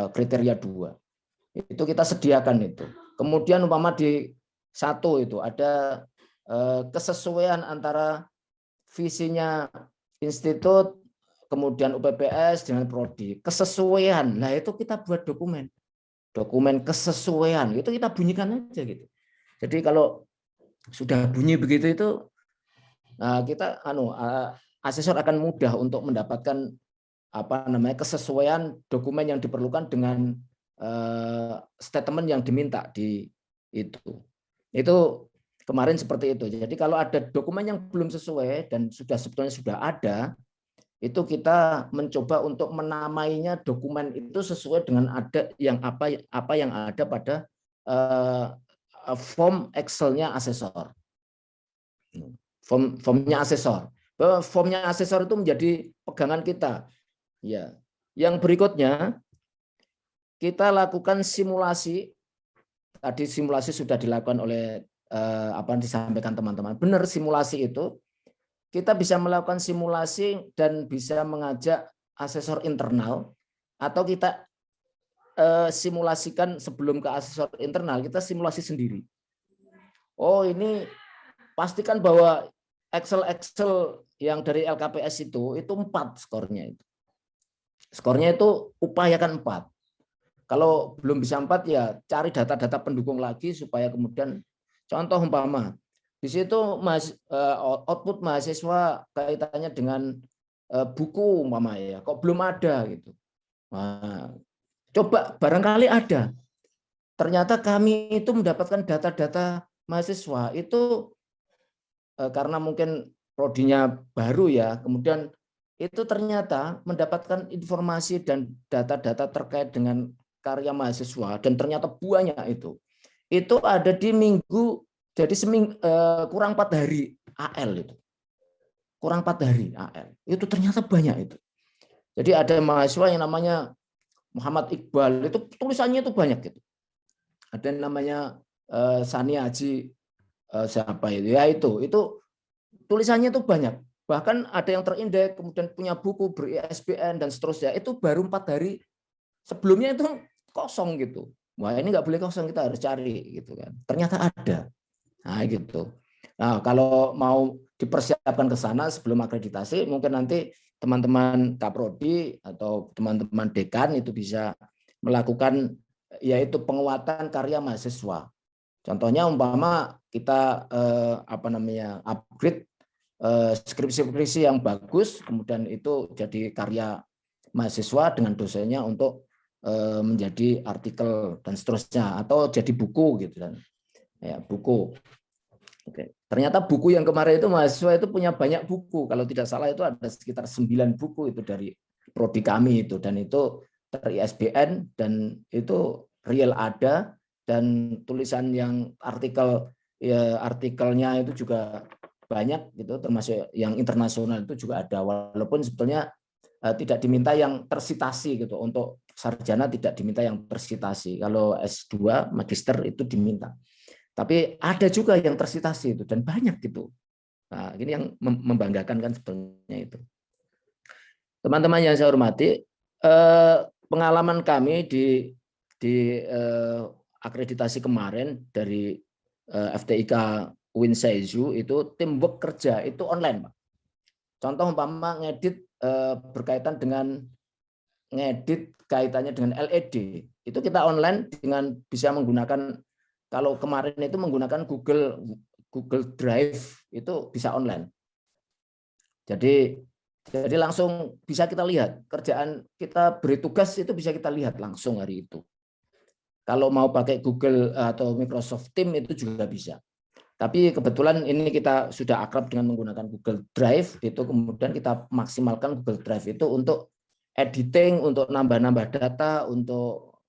kriteria 2. Itu kita sediakan itu. Kemudian umpama di 1 itu ada kesesuaian antara visinya institut, kemudian UPPS dengan prodi. Kesesuaian, nah itu kita buat dokumen kesesuaian, itu kita bunyikan aja gitu. Jadi kalau sudah bunyi begitu itu, kita asesor akan mudah untuk mendapatkan kesesuaian dokumen yang diperlukan dengan statement yang diminta di itu. Itu kemarin seperti itu. Jadi kalau ada dokumen yang belum sesuai dan sebetulnya sudah ada, itu kita mencoba untuk menamainya dokumen itu sesuai dengan ada yang apa yang ada pada form Excel-nya asesor. Formnya asesor. Bahwa formnya asesor itu menjadi pegangan kita. Ya. Yang berikutnya kita lakukan simulasi. Tadi simulasi sudah dilakukan oleh apa yang disampaikan teman-teman. Benar, simulasi itu kita bisa melakukan simulasi dan bisa mengajak asesor internal, atau kita simulasikan sebelum ke asesor internal, kita simulasi sendiri. Oh, ini pastikan bahwa Excel yang dari LKPS itu 4 skornya itu. Skornya itu upayakan 4. Kalau belum bisa 4 ya cari data-data pendukung lagi supaya kemudian, contoh umpama di situ output mahasiswa kaitannya dengan buku umpama ya, kok belum ada gitu. Nah, coba barangkali ada. Ternyata kami itu mendapatkan data-data mahasiswa itu karena mungkin prodinya baru ya, kemudian itu ternyata mendapatkan informasi dan data-data terkait dengan karya mahasiswa, dan ternyata banyak itu ada di minggu, jadi kurang 4 hari AL itu. Kurang 4 hari AL. Itu ternyata banyak itu. Jadi ada mahasiswa yang namanya Muhammad Iqbal, itu tulisannya itu banyak gitu. Ada yang namanya Sani Haji siapa itu? Ya itu tulisannya itu banyak. Bahkan ada yang terindeks, kemudian punya buku ber-ISBN dan seterusnya. Itu baru 4 hari. Sebelumnya itu kosong gitu. Wah, ini nggak boleh kosong, kita harus cari gitu kan. Ternyata ada. Nah, gitu. Nah, kalau mau dipersiapkan ke sana sebelum akreditasi, mungkin nanti teman-teman Kaprodi atau teman-teman dekan itu bisa melakukan yaitu penguatan karya mahasiswa. Contohnya umpama kita upgrade skripsi-skripsi yang bagus, kemudian itu jadi karya mahasiswa dengan dosennya untuk menjadi artikel dan seterusnya, atau jadi buku gitu kan. Ya, buku. Oke. Ternyata buku yang kemarin itu mahasiswa itu punya banyak buku. Kalau tidak salah itu ada sekitar 9 buku itu dari prodi kami itu, dan itu ter-ISBN dan itu real ada, dan tulisan yang artikelnya itu juga banyak gitu, termasuk yang internasional itu juga ada, walaupun sebetulnya tidak diminta yang tersitasi gitu. Untuk sarjana tidak diminta yang tersitasi. Kalau S2 magister itu diminta. Tapi ada juga yang tersitasi itu, dan banyak gitu. Nah, ini yang membanggakan kan sebenarnya itu. Teman-teman yang saya hormati, pengalaman kami di akreditasi kemarin dari FTIK UIN Seizu itu teamwork kerja itu online, Pak. Contoh umpama ngedit berkaitan dengan ngedit kaitannya dengan LED, itu kita online dengan bisa menggunakan, kalau kemarin itu menggunakan Google Drive, itu bisa online. Jadi langsung bisa kita lihat kerjaan kita, beri tugas itu bisa kita lihat langsung hari itu. Kalau mau pakai Google atau Microsoft Teams itu juga bisa. Tapi kebetulan ini kita sudah akrab dengan menggunakan Google Drive, itu kemudian kita maksimalkan Google Drive itu untuk editing, untuk nambah-nambah data, untuk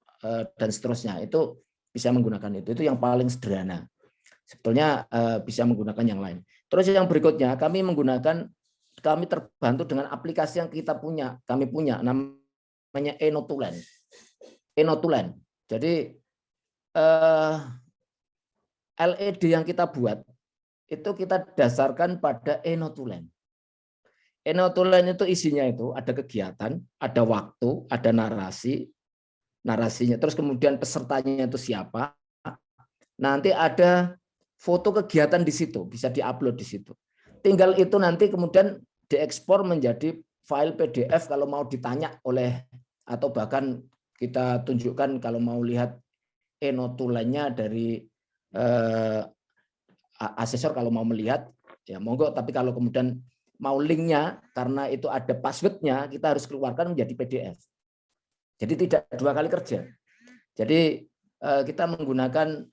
dan seterusnya. Itu bisa menggunakan itu yang paling sederhana. Sebetulnya bisa menggunakan yang lain. Terus yang berikutnya kami terbantu dengan aplikasi yang kami punya namanya Enotulen. Jadi LED yang kita buat itu kita dasarkan pada Enotulen. Enotulen itu isinya itu ada kegiatan, ada waktu, ada narasinya, terus kemudian pesertanya itu siapa. Nanti ada foto kegiatan di situ, bisa diupload di situ. Tinggal itu nanti kemudian diekspor menjadi file PDF kalau mau ditanya oleh, atau bahkan kita tunjukkan kalau mau lihat e-notulennya dari asesor kalau mau melihat, ya monggo. Tapi kalau kemudian mau linknya, karena itu ada passwordnya, kita harus keluarkan menjadi PDF. Jadi tidak 2 kali kerja. Jadi kita menggunakan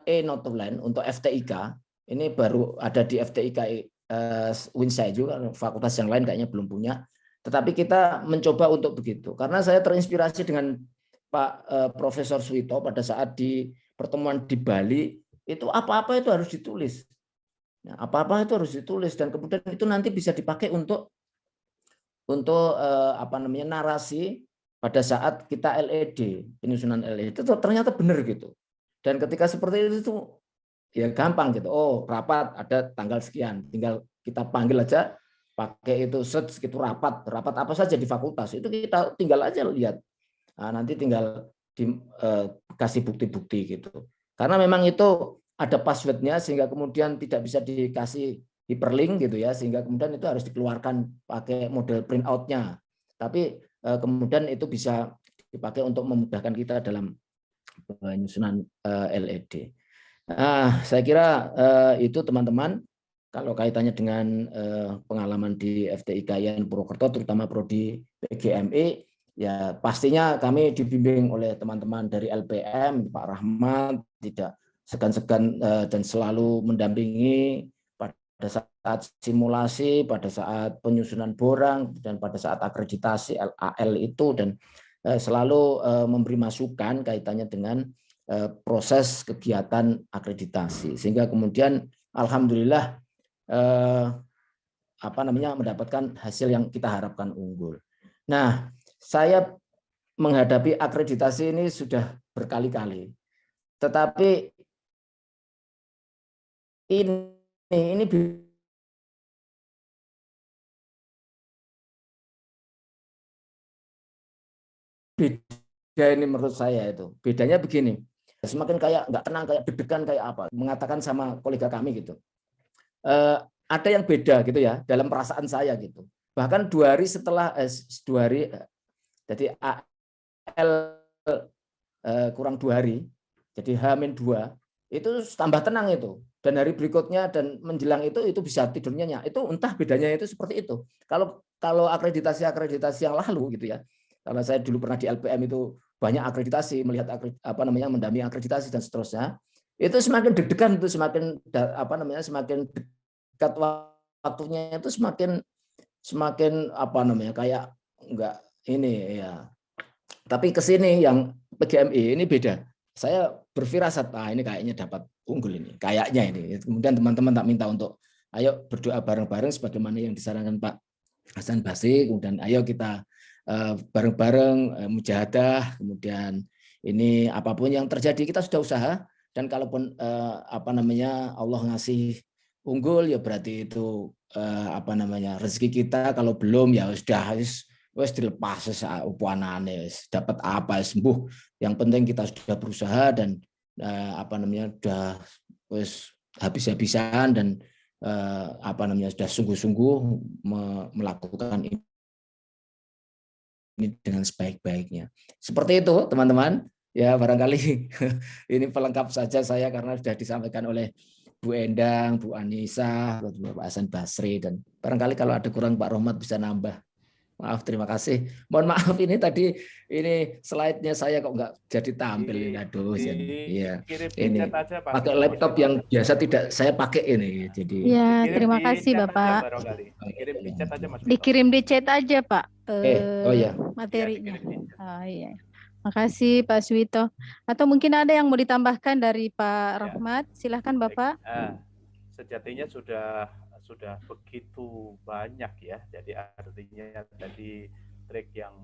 e-notulen untuk FTIK. Ini baru ada di FTIK Winsai juga, fakultas yang lain kayaknya belum punya. Tetapi kita mencoba untuk begitu. Karena saya terinspirasi dengan Pak Profesor Suwito pada saat di pertemuan di Bali, itu apa-apa itu harus ditulis. Nah, apa-apa itu harus ditulis, dan kemudian itu nanti bisa dipakai untuk narasi pada saat kita LED, penyusunan LED itu ternyata benar gitu. Dan ketika seperti itu ya gampang gitu. Oh, rapat ada tanggal sekian, tinggal kita panggil aja pakai itu search gitu, rapat apa saja di fakultas. Itu kita tinggal aja lihat. Nah, nanti tinggal dikasih bukti-bukti gitu. Karena memang itu ada passwordnya sehingga kemudian tidak bisa dikasih hyperlink gitu ya, sehingga kemudian itu harus dikeluarkan pakai model printout-nya. Tapi kemudian itu bisa dipakai untuk memudahkan kita dalam penyusunan LED. Nah, saya kira itu teman-teman, kalau kaitannya dengan pengalaman di FTIK YN Purwokerto, terutama prodi PGME, ya pastinya kami dibimbing oleh teman-teman dari LPM, Pak Rahmat, tidak segan-segan dan selalu mendampingi pada saat simulasi, pada saat penyusunan borang, dan pada saat akreditasi LAL itu, dan selalu memberi masukan kaitannya dengan proses kegiatan akreditasi, sehingga kemudian alhamdulillah mendapatkan hasil yang kita harapkan unggul. Nah, saya menghadapi akreditasi ini sudah berkali-kali, tetapi ini beda ini menurut saya. Itu bedanya begini, semakin kayak nggak tenang, kayak deg-degan, kayak apa, mengatakan sama kolega kami gitu, ada yang beda gitu ya dalam perasaan saya gitu. Bahkan 2 hari setelah 2 hari, jadi AL kurang 2 hari, jadi H-2 itu tambah tenang itu, dan hari berikutnya dan menjelang itu bisa tidurnya nyak. Itu entah bedanya itu seperti itu. Kalau akreditasi yang lalu gitu ya, kalau saya dulu pernah di LPM itu banyak akreditasi, melihat mendampingi akreditasi dan seterusnya, itu semakin deg-degan, itu semakin semakin dekat waktunya itu semakin kayak enggak ini ya. Tapi kesini yang PGMI ini beda. Saya berfirasat, ini kayaknya dapat unggul ini, kayaknya ini. Kemudian teman-teman tak minta untuk ayo berdoa bareng-bareng sebagaimana yang disarankan Pak Hasan Basri. Kemudian ayo kita bareng-bareng mujahadah. Kemudian ini apapun yang terjadi kita sudah usaha, dan kalaupun Allah ngasih unggul ya berarti itu rezeki kita. Kalau belum ya sudah wes dilepas upuanane, dapat apa sembuh. Yang penting kita sudah berusaha dan sudah wes habis-habisan dan sudah sungguh-sungguh melakukan ini dengan sebaik-baiknya. Seperti itu teman-teman. Ya barangkali ini pelengkap saja saya karena sudah disampaikan oleh Bu Endang, Bu Anissa, Pak Hasan Basri, dan barangkali kalau ada kurang Pak Rohmat bisa nambah. Maaf, terima kasih. Mohon maaf ini tadi ini slide-nya saya kok nggak jadi tampil ini. Aduh, iya. Ini pakai laptop yang biasa tidak saya pakai ini. Jadi ya, terima kasih Bapak. Dikirim di chat aja Pak. Oh ya. Materinya. Oh iya. Makasih Pak Suwito. Atau mungkin ada yang mau ditambahkan dari Pak Rahmat? Silahkan Bapak. Sejatinya sudah begitu banyak ya. Jadi artinya tadi trek yang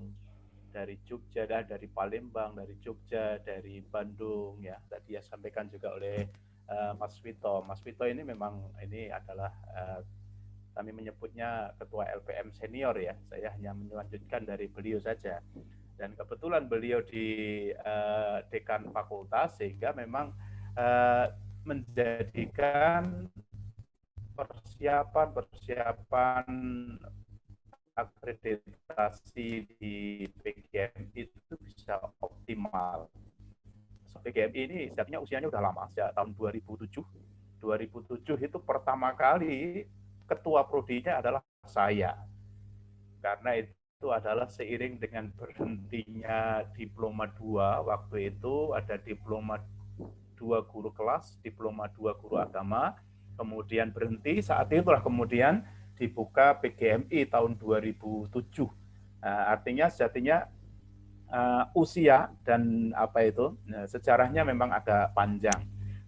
dari Jogja, dari Palembang, dari Jogja, dari Bandung ya. Tadi ya sampaikan juga oleh Mas Wito. Mas Wito ini memang ini adalah kami menyebutnya ketua LPM senior ya. Saya hanya melanjutkan dari beliau saja. Dan kebetulan beliau di dekan fakultas, sehingga memang menjadikan persiapan akreditasi di PGMI itu bisa optimal. PGMI ini sejatinya usianya udah lama, sejak tahun 2007. 2007 itu pertama kali ketua prodinya adalah saya. Karena itu adalah seiring dengan berhentinya diploma 2, waktu itu ada diploma 2 guru kelas, diploma 2 guru agama, kemudian berhenti, saat itulah kemudian dibuka PGMI tahun 2007. Artinya sejatinya usia dan sejarahnya memang agak panjang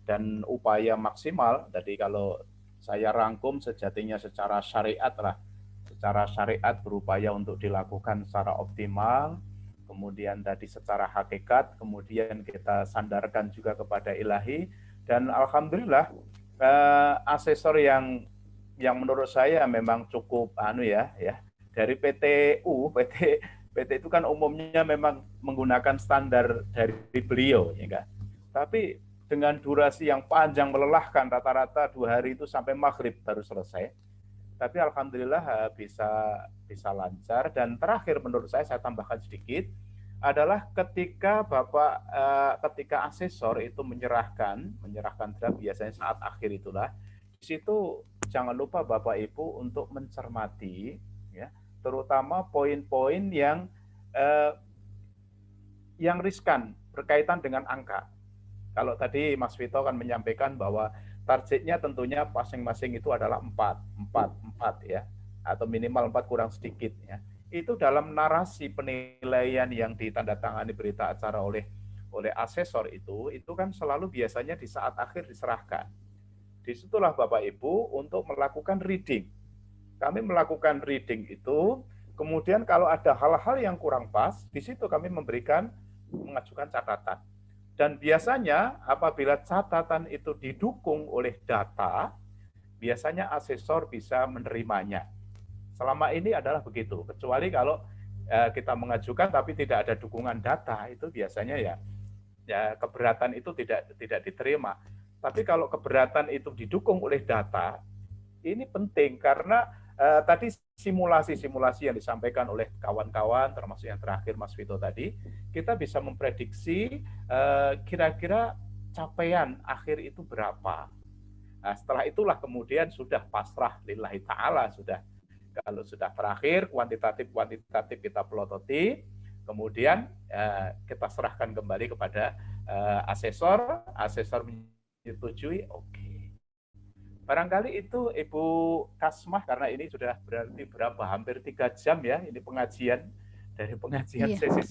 dan upaya maksimal. Jadi kalau saya rangkum sejatinya secara syariat lah, secara syariat berupaya untuk dilakukan secara optimal, kemudian tadi secara hakikat, kemudian kita sandarkan juga kepada ilahi, dan alhamdulillah asesor yang menurut saya memang cukup dari PT itu kan umumnya memang menggunakan standar dari beliau, ya kan? Tapi dengan durasi yang panjang melelahkan, rata-rata 2 hari itu sampai maghrib baru selesai. Tapi alhamdulillah bisa lancar. Dan terakhir menurut saya tambahkan sedikit adalah ketika ketika asesor itu menyerahkan draft, biasanya saat akhir itulah, di situ jangan lupa Bapak Ibu untuk mencermati, ya, terutama poin-poin yang riskan berkaitan dengan angka. Kalau tadi Mas Vito kan menyampaikan bahwa targetnya tentunya masing-masing itu adalah 4 ya, atau minimal 4 kurang sedikit, ya. Itu dalam narasi penilaian yang ditandatangani berita acara oleh asesor itu kan selalu biasanya di saat akhir diserahkan. Disitulah Bapak Ibu untuk melakukan reading. Kami melakukan reading itu, kemudian kalau ada hal-hal yang kurang pas, di situ kami mengajukan catatan. Dan biasanya apabila catatan itu didukung oleh data, biasanya asesor bisa menerimanya. Selama ini adalah begitu, kecuali kalau kita mengajukan tapi tidak ada dukungan data, itu biasanya ya keberatan itu tidak diterima. Tapi kalau keberatan itu didukung oleh data, ini penting karena tadi simulasi yang disampaikan oleh kawan-kawan, termasuk yang terakhir Mas Vito tadi, kita bisa memprediksi kira-kira capaian akhir itu berapa. Nah, setelah itulah kemudian sudah pasrah lillahi ta'ala, kalau sudah terakhir kuantitatif kita pelototi, kemudian kita serahkan kembali kepada asesor menyetujui, oke. Barangkali itu Ibu Kasmah, karena ini sudah berarti hampir 3 jam ya, ini pengajian sesi 1,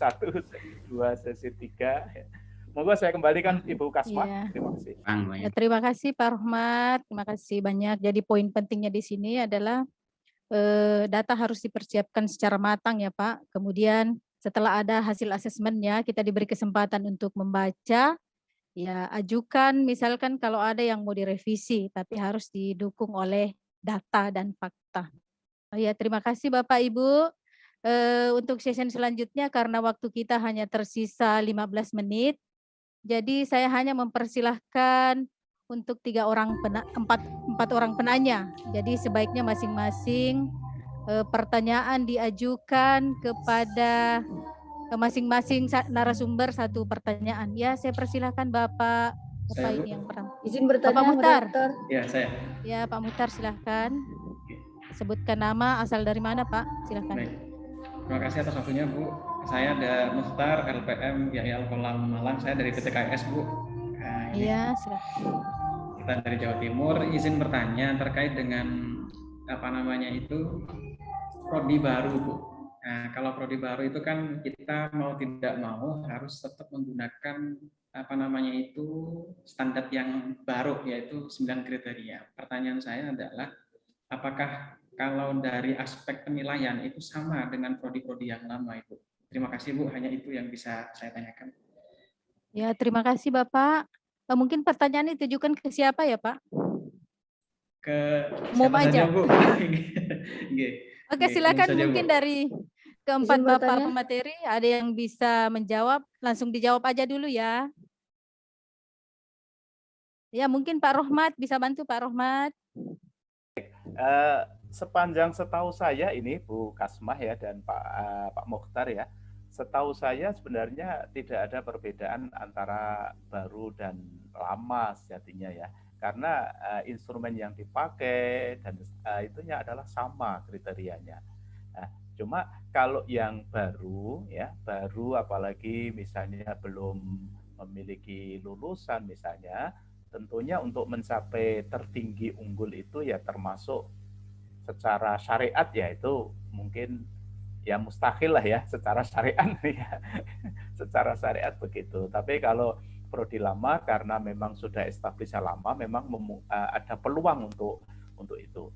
sesi 2, sesi 3. Monggo saya kembalikan Ibu Kasmah. Terima kasih. Terima kasih Pak Rohmat, terima kasih banyak. Jadi poin pentingnya di sini adalah data harus dipersiapkan secara matang ya Pak. Kemudian setelah ada hasil asesmennya, kita diberi kesempatan untuk membaca, ya ajukan misalkan kalau ada yang mau direvisi, tapi harus didukung oleh data dan fakta. Ya, terima kasih Bapak Ibu. Untuk sesi selanjutnya karena waktu kita hanya tersisa 15 menit, jadi saya hanya mempersilahkan untuk 4 orang penanya. Jadi sebaiknya masing-masing pertanyaan diajukan kepada masing-masing narasumber 1 pertanyaan. Ya, saya persilahkan Bapak ini yang pertama. Izin bertanya, Bapak Muhtar. Ya, saya. Ya, Pak Muhtar silahkan. Sebutkan nama, asal dari mana Pak? Silahkan. Baik. Terima kasih atas waktunya Bu. Saya ada Muhtar, LPM Yahya Al-Kolam Malang. Saya dari PTKS Bu. Iya, silahkan. Kita dari Jawa Timur. Izin bertanya terkait dengan prodi baru Bu. Nah, kalau prodi baru itu kan kita mau tidak mau harus tetap menggunakan standar yang baru, yaitu 9 kriteria. Pertanyaan saya adalah, apakah kalau dari aspek penilaian itu sama dengan prodi-prodi yang lama itu? Terima kasih Bu, hanya itu yang bisa saya tanyakan. Ya, terima kasih Bapak. Mungkin pertanyaan ditujukan ke siapa ya Pak? Ke umum aja Bu. Oke, silakan mungkin Bu. Dari keempat Bapak pemateri ada yang bisa menjawab, langsung dijawab aja dulu ya. Ya, mungkin Pak Rohmat bisa bantu Pak Rohmat. Sepanjang setahu saya ini Bu Kasmah ya dan Pak Mokhtar ya, setahu saya sebenarnya tidak ada perbedaan antara baru dan lama sejatinya ya, karena instrumen yang dipakai dan itunya adalah sama kriterianya. Nah, cuma kalau yang baru ya, baru apalagi misalnya belum memiliki lulusan misalnya, tentunya untuk mencapai tertinggi unggul itu ya termasuk secara syariat ya itu mungkin ya mustahil lah ya secara syariat ya. Secara syariat begitu. Tapi kalau prodi lama karena memang sudah established lama memang ada peluang untuk itu.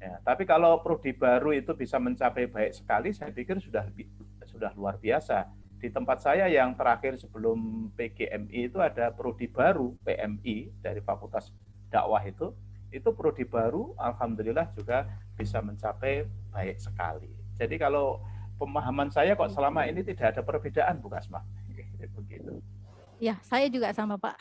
Ya, tapi kalau prodi baru itu bisa mencapai baik sekali, saya pikir sudah luar biasa. Di tempat saya yang terakhir sebelum PGMI itu ada prodi baru PMI dari Fakultas Dakwah itu prodi baru alhamdulillah juga bisa mencapai baik sekali. Jadi kalau pemahaman saya kok selama ini tidak ada perbedaan Bu Kasmah. Begitu. Ya, saya juga sama Pak.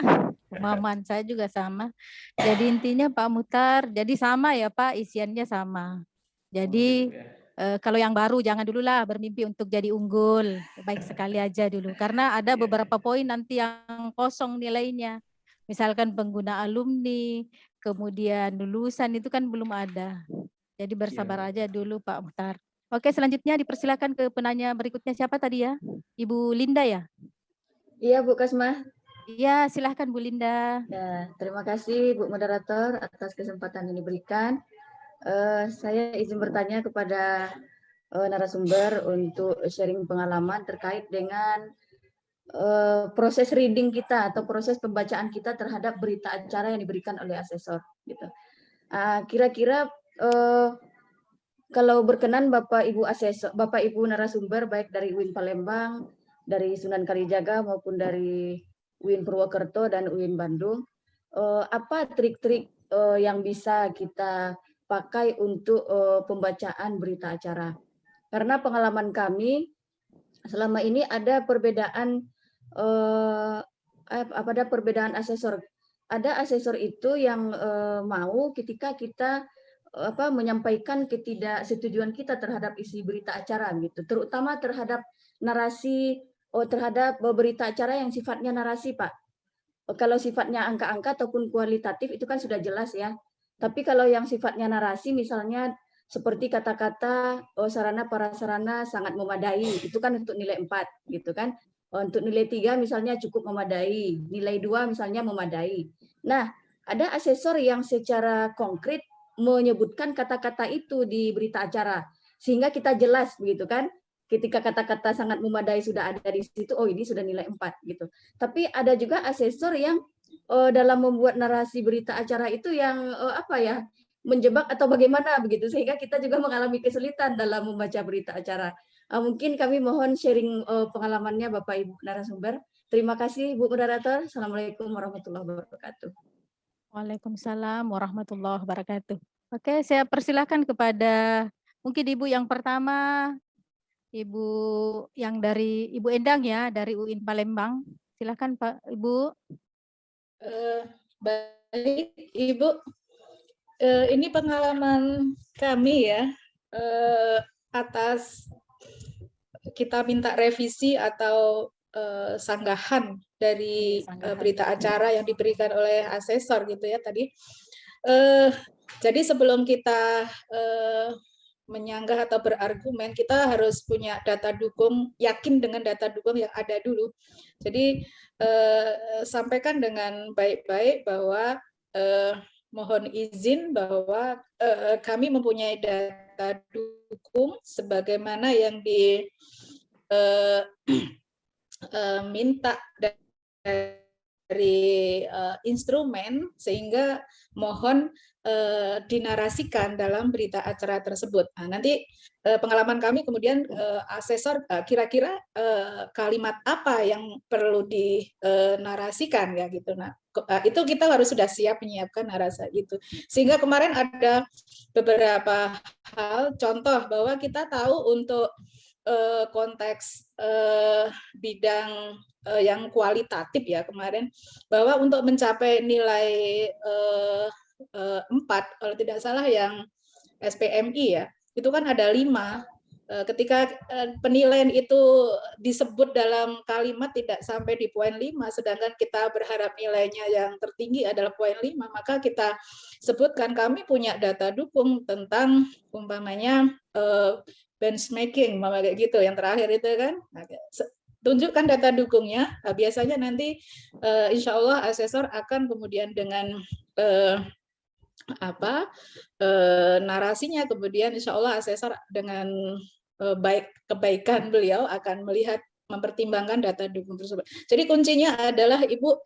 Pemahaman saya juga sama. Jadi intinya Pak Muhtar, jadi sama ya Pak, isiannya sama. Jadi kalau yang baru jangan dulu lah bermimpi untuk jadi unggul. Baik sekali aja dulu. Karena ada beberapa poin nanti yang kosong nilainya. Misalkan pengguna alumni, kemudian lulusan itu kan belum ada. Jadi bersabar aja dulu Pak Muhtar. Oke, selanjutnya dipersilakan ke penanya berikutnya. Siapa tadi ya? Ibu Linda ya? Iya Bu Kasmah. Iya, silahkan Bu Linda. Ya, terima kasih Bu Moderator atas kesempatan yang diberikan. Saya izin bertanya kepada narasumber untuk sharing pengalaman terkait dengan proses reading kita atau proses pembacaan kita terhadap berita acara yang diberikan oleh asesor. Gitu. Kira-kira kalau berkenan Bapak Ibu asesor, Bapak Ibu narasumber baik dari UIN Palembang, dari Sunan Kalijaga maupun dari UIN Purwokerto dan UIN Bandung, apa trik-trik yang bisa kita pakai untuk pembacaan berita acara? Karena pengalaman kami selama ini ada perbedaan asesor. Ada asesor itu yang mau ketika kita menyampaikan ketidaksetujuan kita terhadap isi berita acara gitu, terutama terhadap narasi terhadap berita acara yang sifatnya narasi, Pak. Kalau sifatnya angka-angka ataupun kualitatif itu kan sudah jelas ya. Tapi kalau yang sifatnya narasi misalnya seperti kata-kata sarana prasarana sangat memadai, itu kan untuk nilai 4 gitu kan. Untuk nilai 3 misalnya cukup memadai, nilai 2 misalnya memadai. Nah, ada asesor yang secara konkret menyebutkan kata-kata itu di berita acara sehingga kita jelas begitu kan, ketika kata-kata sangat memadai sudah ada di situ, oh ini sudah nilai 4 gitu. Tapi ada juga asesor yang dalam membuat narasi berita acara itu yang menjebak atau bagaimana begitu, sehingga kita juga mengalami kesulitan dalam membaca berita acara. Mungkin kami mohon sharing pengalamannya Bapak Ibu narasumber. Terima kasih Bu Moderator. Assalamualaikum warahmatullahi wabarakatuh. Waalaikumsalam warahmatullahi wabarakatuh. Oke, saya persilahkan kepada mungkin Ibu yang pertama, Ibu yang dari Ibu Endang ya, dari UIN Palembang. Silakan Pak Ibu. Baik Ibu, ini pengalaman kami ya, atas kita minta revisi atau sanggahan dari berita acara yang diberikan oleh asesor gitu ya tadi. Jadi sebelum kita menyanggah atau berargumen, kita harus punya data dukung, yakin dengan data dukung yang ada dulu. Jadi sampaikan dengan baik-baik bahwa mohon izin bahwa kami mempunyai data dukung sebagaimana yang minta dari instrumen, sehingga mohon dinarasikan dalam berita acara tersebut. Nah, nanti pengalaman kami kemudian asesor kira-kira kalimat apa yang perlu dinarasikan ya gitu. Nah, itu kita harus sudah siap menyiapkan narasi itu. Sehingga kemarin ada beberapa hal contoh bahwa kita tahu untuk konteks bidang yang kualitatif ya kemarin, bahwa untuk mencapai nilai 4 kalau tidak salah yang SPMI ya, itu kan ada 5. Ketika penilaian itu disebut dalam kalimat tidak sampai di poin 5, sedangkan kita berharap nilainya yang tertinggi adalah poin 5, maka kita sebutkan kami punya data dukung tentang umpamanya benchmarking, kayak gitu yang terakhir itu kan. Tunjukkan data dukungnya. Nah, biasanya nanti insya Allah asesor akan kemudian dengan narasinya, kemudian insya Allah asesor dengan kebaikan beliau akan melihat, mempertimbangkan data dukung tersebut. Jadi kuncinya adalah Ibu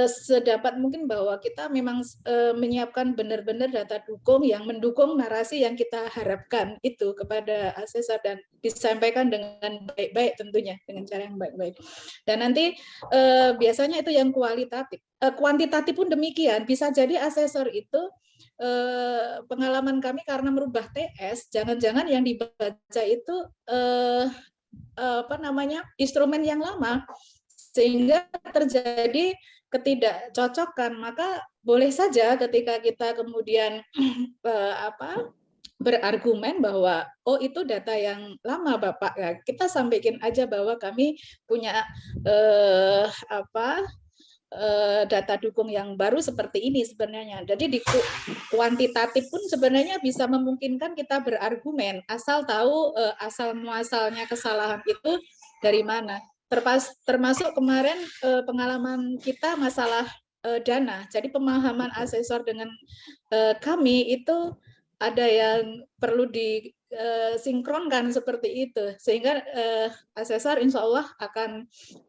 sedapat mungkin bahwa kita memang menyiapkan benar-benar data dukung yang mendukung narasi yang kita harapkan itu kepada asesor dan disampaikan dengan baik-baik tentunya, dengan cara yang baik-baik. Dan nanti biasanya itu yang kualitatif. Kuantitatif pun demikian, bisa jadi asesor itu pengalaman kami karena merubah TS, jangan-jangan yang dibaca itu instrumen yang lama, sehingga terjadi ketidakcocokan. Maka boleh saja ketika kita kemudian berargumen bahwa oh itu data yang lama Bapak, ya, kita sampaikan aja bahwa kami punya data dukung yang baru seperti ini sebenarnya. Jadi di kuantitatif pun sebenarnya bisa memungkinkan kita berargumen, asal tahu asal muasalnya kesalahan itu dari mana. Termasuk kemarin pengalaman kita masalah dana. Jadi pemahaman asesor dengan kami itu ada yang perlu disinkronkan seperti itu, sehingga asesor insya Allah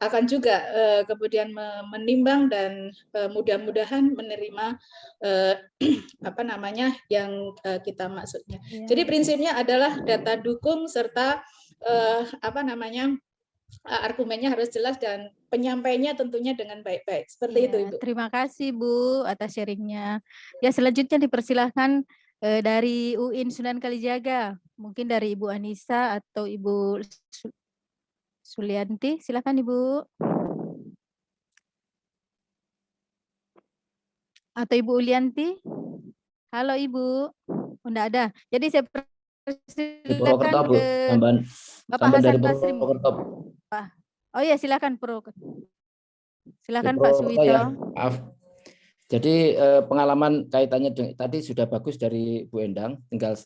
akan juga kemudian menimbang dan mudah-mudahan menerima yang kita maksudnya. Ya. Jadi prinsipnya adalah data dukung serta argumennya harus jelas dan penyampaiannya tentunya dengan baik-baik. Seperti itu, Ibu. Terima kasih Bu atas sharingnya. Ya, selanjutnya dipersilahkan dari UIN Sunan Kalijaga, mungkin dari Ibu Anissa atau Ibu Sulianti. Silakan Ibu. Atau Ibu Ulianti. Halo Ibu. Enggak ada. Jadi saya persilakan ke Bapak Hasan Basri. Oh ya, silakan Silakan Pak Suwito. Ya, maaf. Jadi pengalaman kaitannya tadi sudah bagus dari Bu Endang, tinggal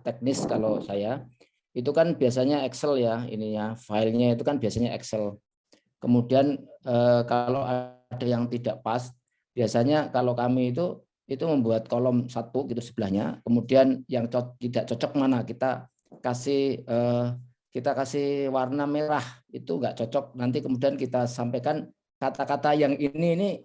teknis kalau saya itu kan biasanya Excel ya, ininya filenya itu kan biasanya Excel. Kemudian kalau ada yang tidak pas, biasanya kalau kami itu membuat kolom satu gitu sebelahnya, kemudian yang tidak cocok mana kita kasih warna merah, itu nggak cocok, nanti kemudian kita sampaikan kata-kata yang ini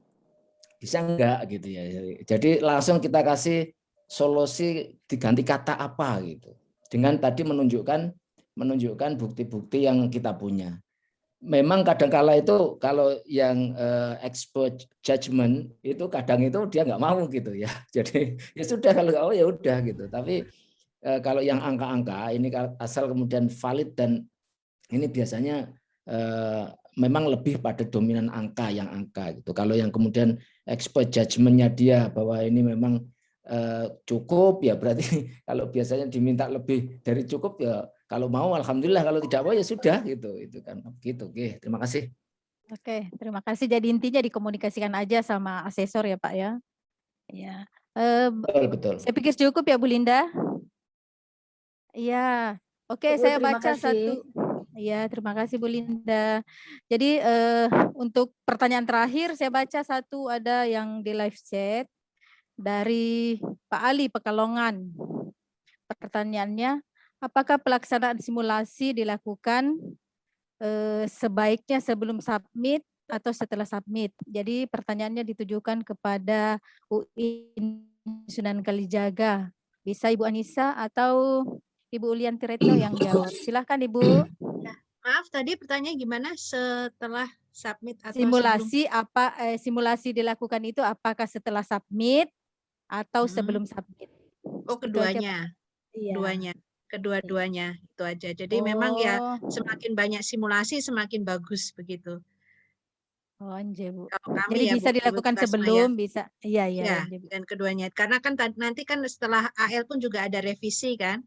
bisa enggak gitu ya. Jadi langsung kita kasih solusi diganti kata apa gitu. Dengan tadi menunjukkan bukti-bukti yang kita punya. Memang kadang-kala itu kalau yang expert judgment itu kadang itu dia nggak mau gitu ya. Jadi ya sudah, kalau ya udah gitu. Tapi kalau yang angka-angka ini asal kemudian valid, dan ini biasanya memang lebih pada dominan angka gitu. Kalau yang kemudian expert judgment-nya dia bahwa ini memang cukup, ya berarti kalau biasanya diminta lebih dari cukup ya kalau mau alhamdulillah, kalau tidak mau ya sudah gitu. Itu kan begitu. Oke, terima kasih. Oke, terima kasih. Jadi intinya dikomunikasikan aja sama asesor ya Pak ya. Ya. Betul. Saya pikir cukup ya Bu Linda. Iya. Oke, saya baca satu. Iya, terima kasih Bu Linda. Jadi untuk pertanyaan terakhir saya baca satu, ada yang di live chat dari Pak Ali Pekalongan. Pertanyaannya, apakah pelaksanaan simulasi dilakukan sebaiknya sebelum submit atau setelah submit? Jadi pertanyaannya ditujukan kepada UIN Sunan Kalijaga. Bisa Ibu Anissa atau Ibu Ulianti Retno yang jawab. Silahkan Ibu. Ya, maaf tadi pertanyaan gimana setelah submit atau simulasi sebelum? Simulasi dilakukan itu apakah setelah submit atau sebelum submit? Oh, keduanya. Iya. Keduanya. kedua-duanya itu aja. Jadi memang ya Oh, semakin banyak simulasi semakin bagus begitu. oh, nje, Bu. Kalau kami Jadi ya bisa Bu, Ibu dilakukan Trasma ya. sebelum, bisa. Iya, iya, Ya, nje, Bu. dan keduanya. Karena kan nanti kan setelah AL pun juga ada revisi kan.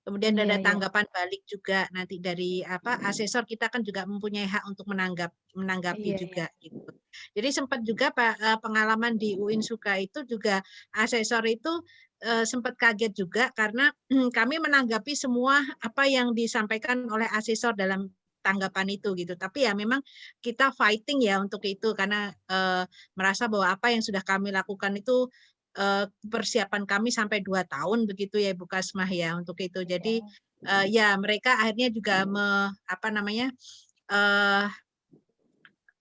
Kemudian Iya, ada iya. tanggapan balik juga nanti dari asesor, kita kan juga mempunyai hak untuk menanggapi Iya, iya. juga gitu. Jadi sempat juga pengalaman di UIN Suka itu juga asesor itu sempat kaget juga karena kami menanggapi semua apa yang disampaikan oleh asesor dalam tanggapan itu gitu. Tapi ya memang kita fighting ya untuk itu karena merasa bahwa apa yang sudah kami lakukan itu persiapan kami sampai 2 tahun begitu ya Ibu Kasmah ya untuk itu. Jadi ya mereka akhirnya juga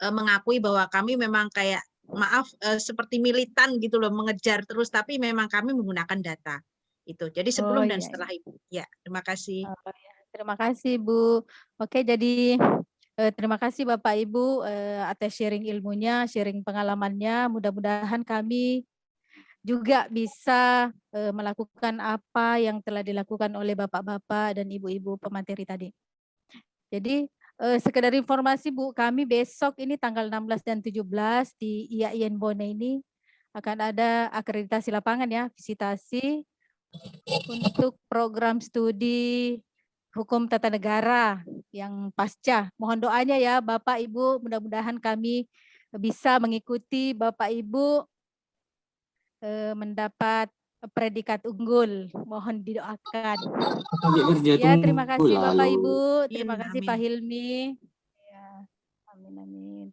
mengakui bahwa kami memang kayak maaf seperti militan gitu loh, mengejar terus, tapi memang kami menggunakan data itu. Jadi Oh, sebelum dan iya, setelah itu. Ya, terima kasih. Oh, ya. Terima kasih, Bu. Oke, jadi terima kasih Bapak Ibu atas sharing ilmunya, sharing pengalamannya. Mudah-mudahan kami juga bisa melakukan apa yang telah dilakukan oleh bapak-bapak dan ibu-ibu pemateri tadi. Jadi sekedar informasi Bu, kami besok ini tanggal 16 dan 17 di IAIN Bone ini akan ada akreditasi lapangan ya, visitasi untuk program studi hukum tata negara yang pasca. Mohon doanya ya Bapak Ibu, mudah-mudahan kami bisa mengikuti Bapak Ibu mendapat predikat unggul. Mohon didoakan. Ya, terima kasih Bapak Ibu, terima kasih Pak Hilmi. Ya, amin amin.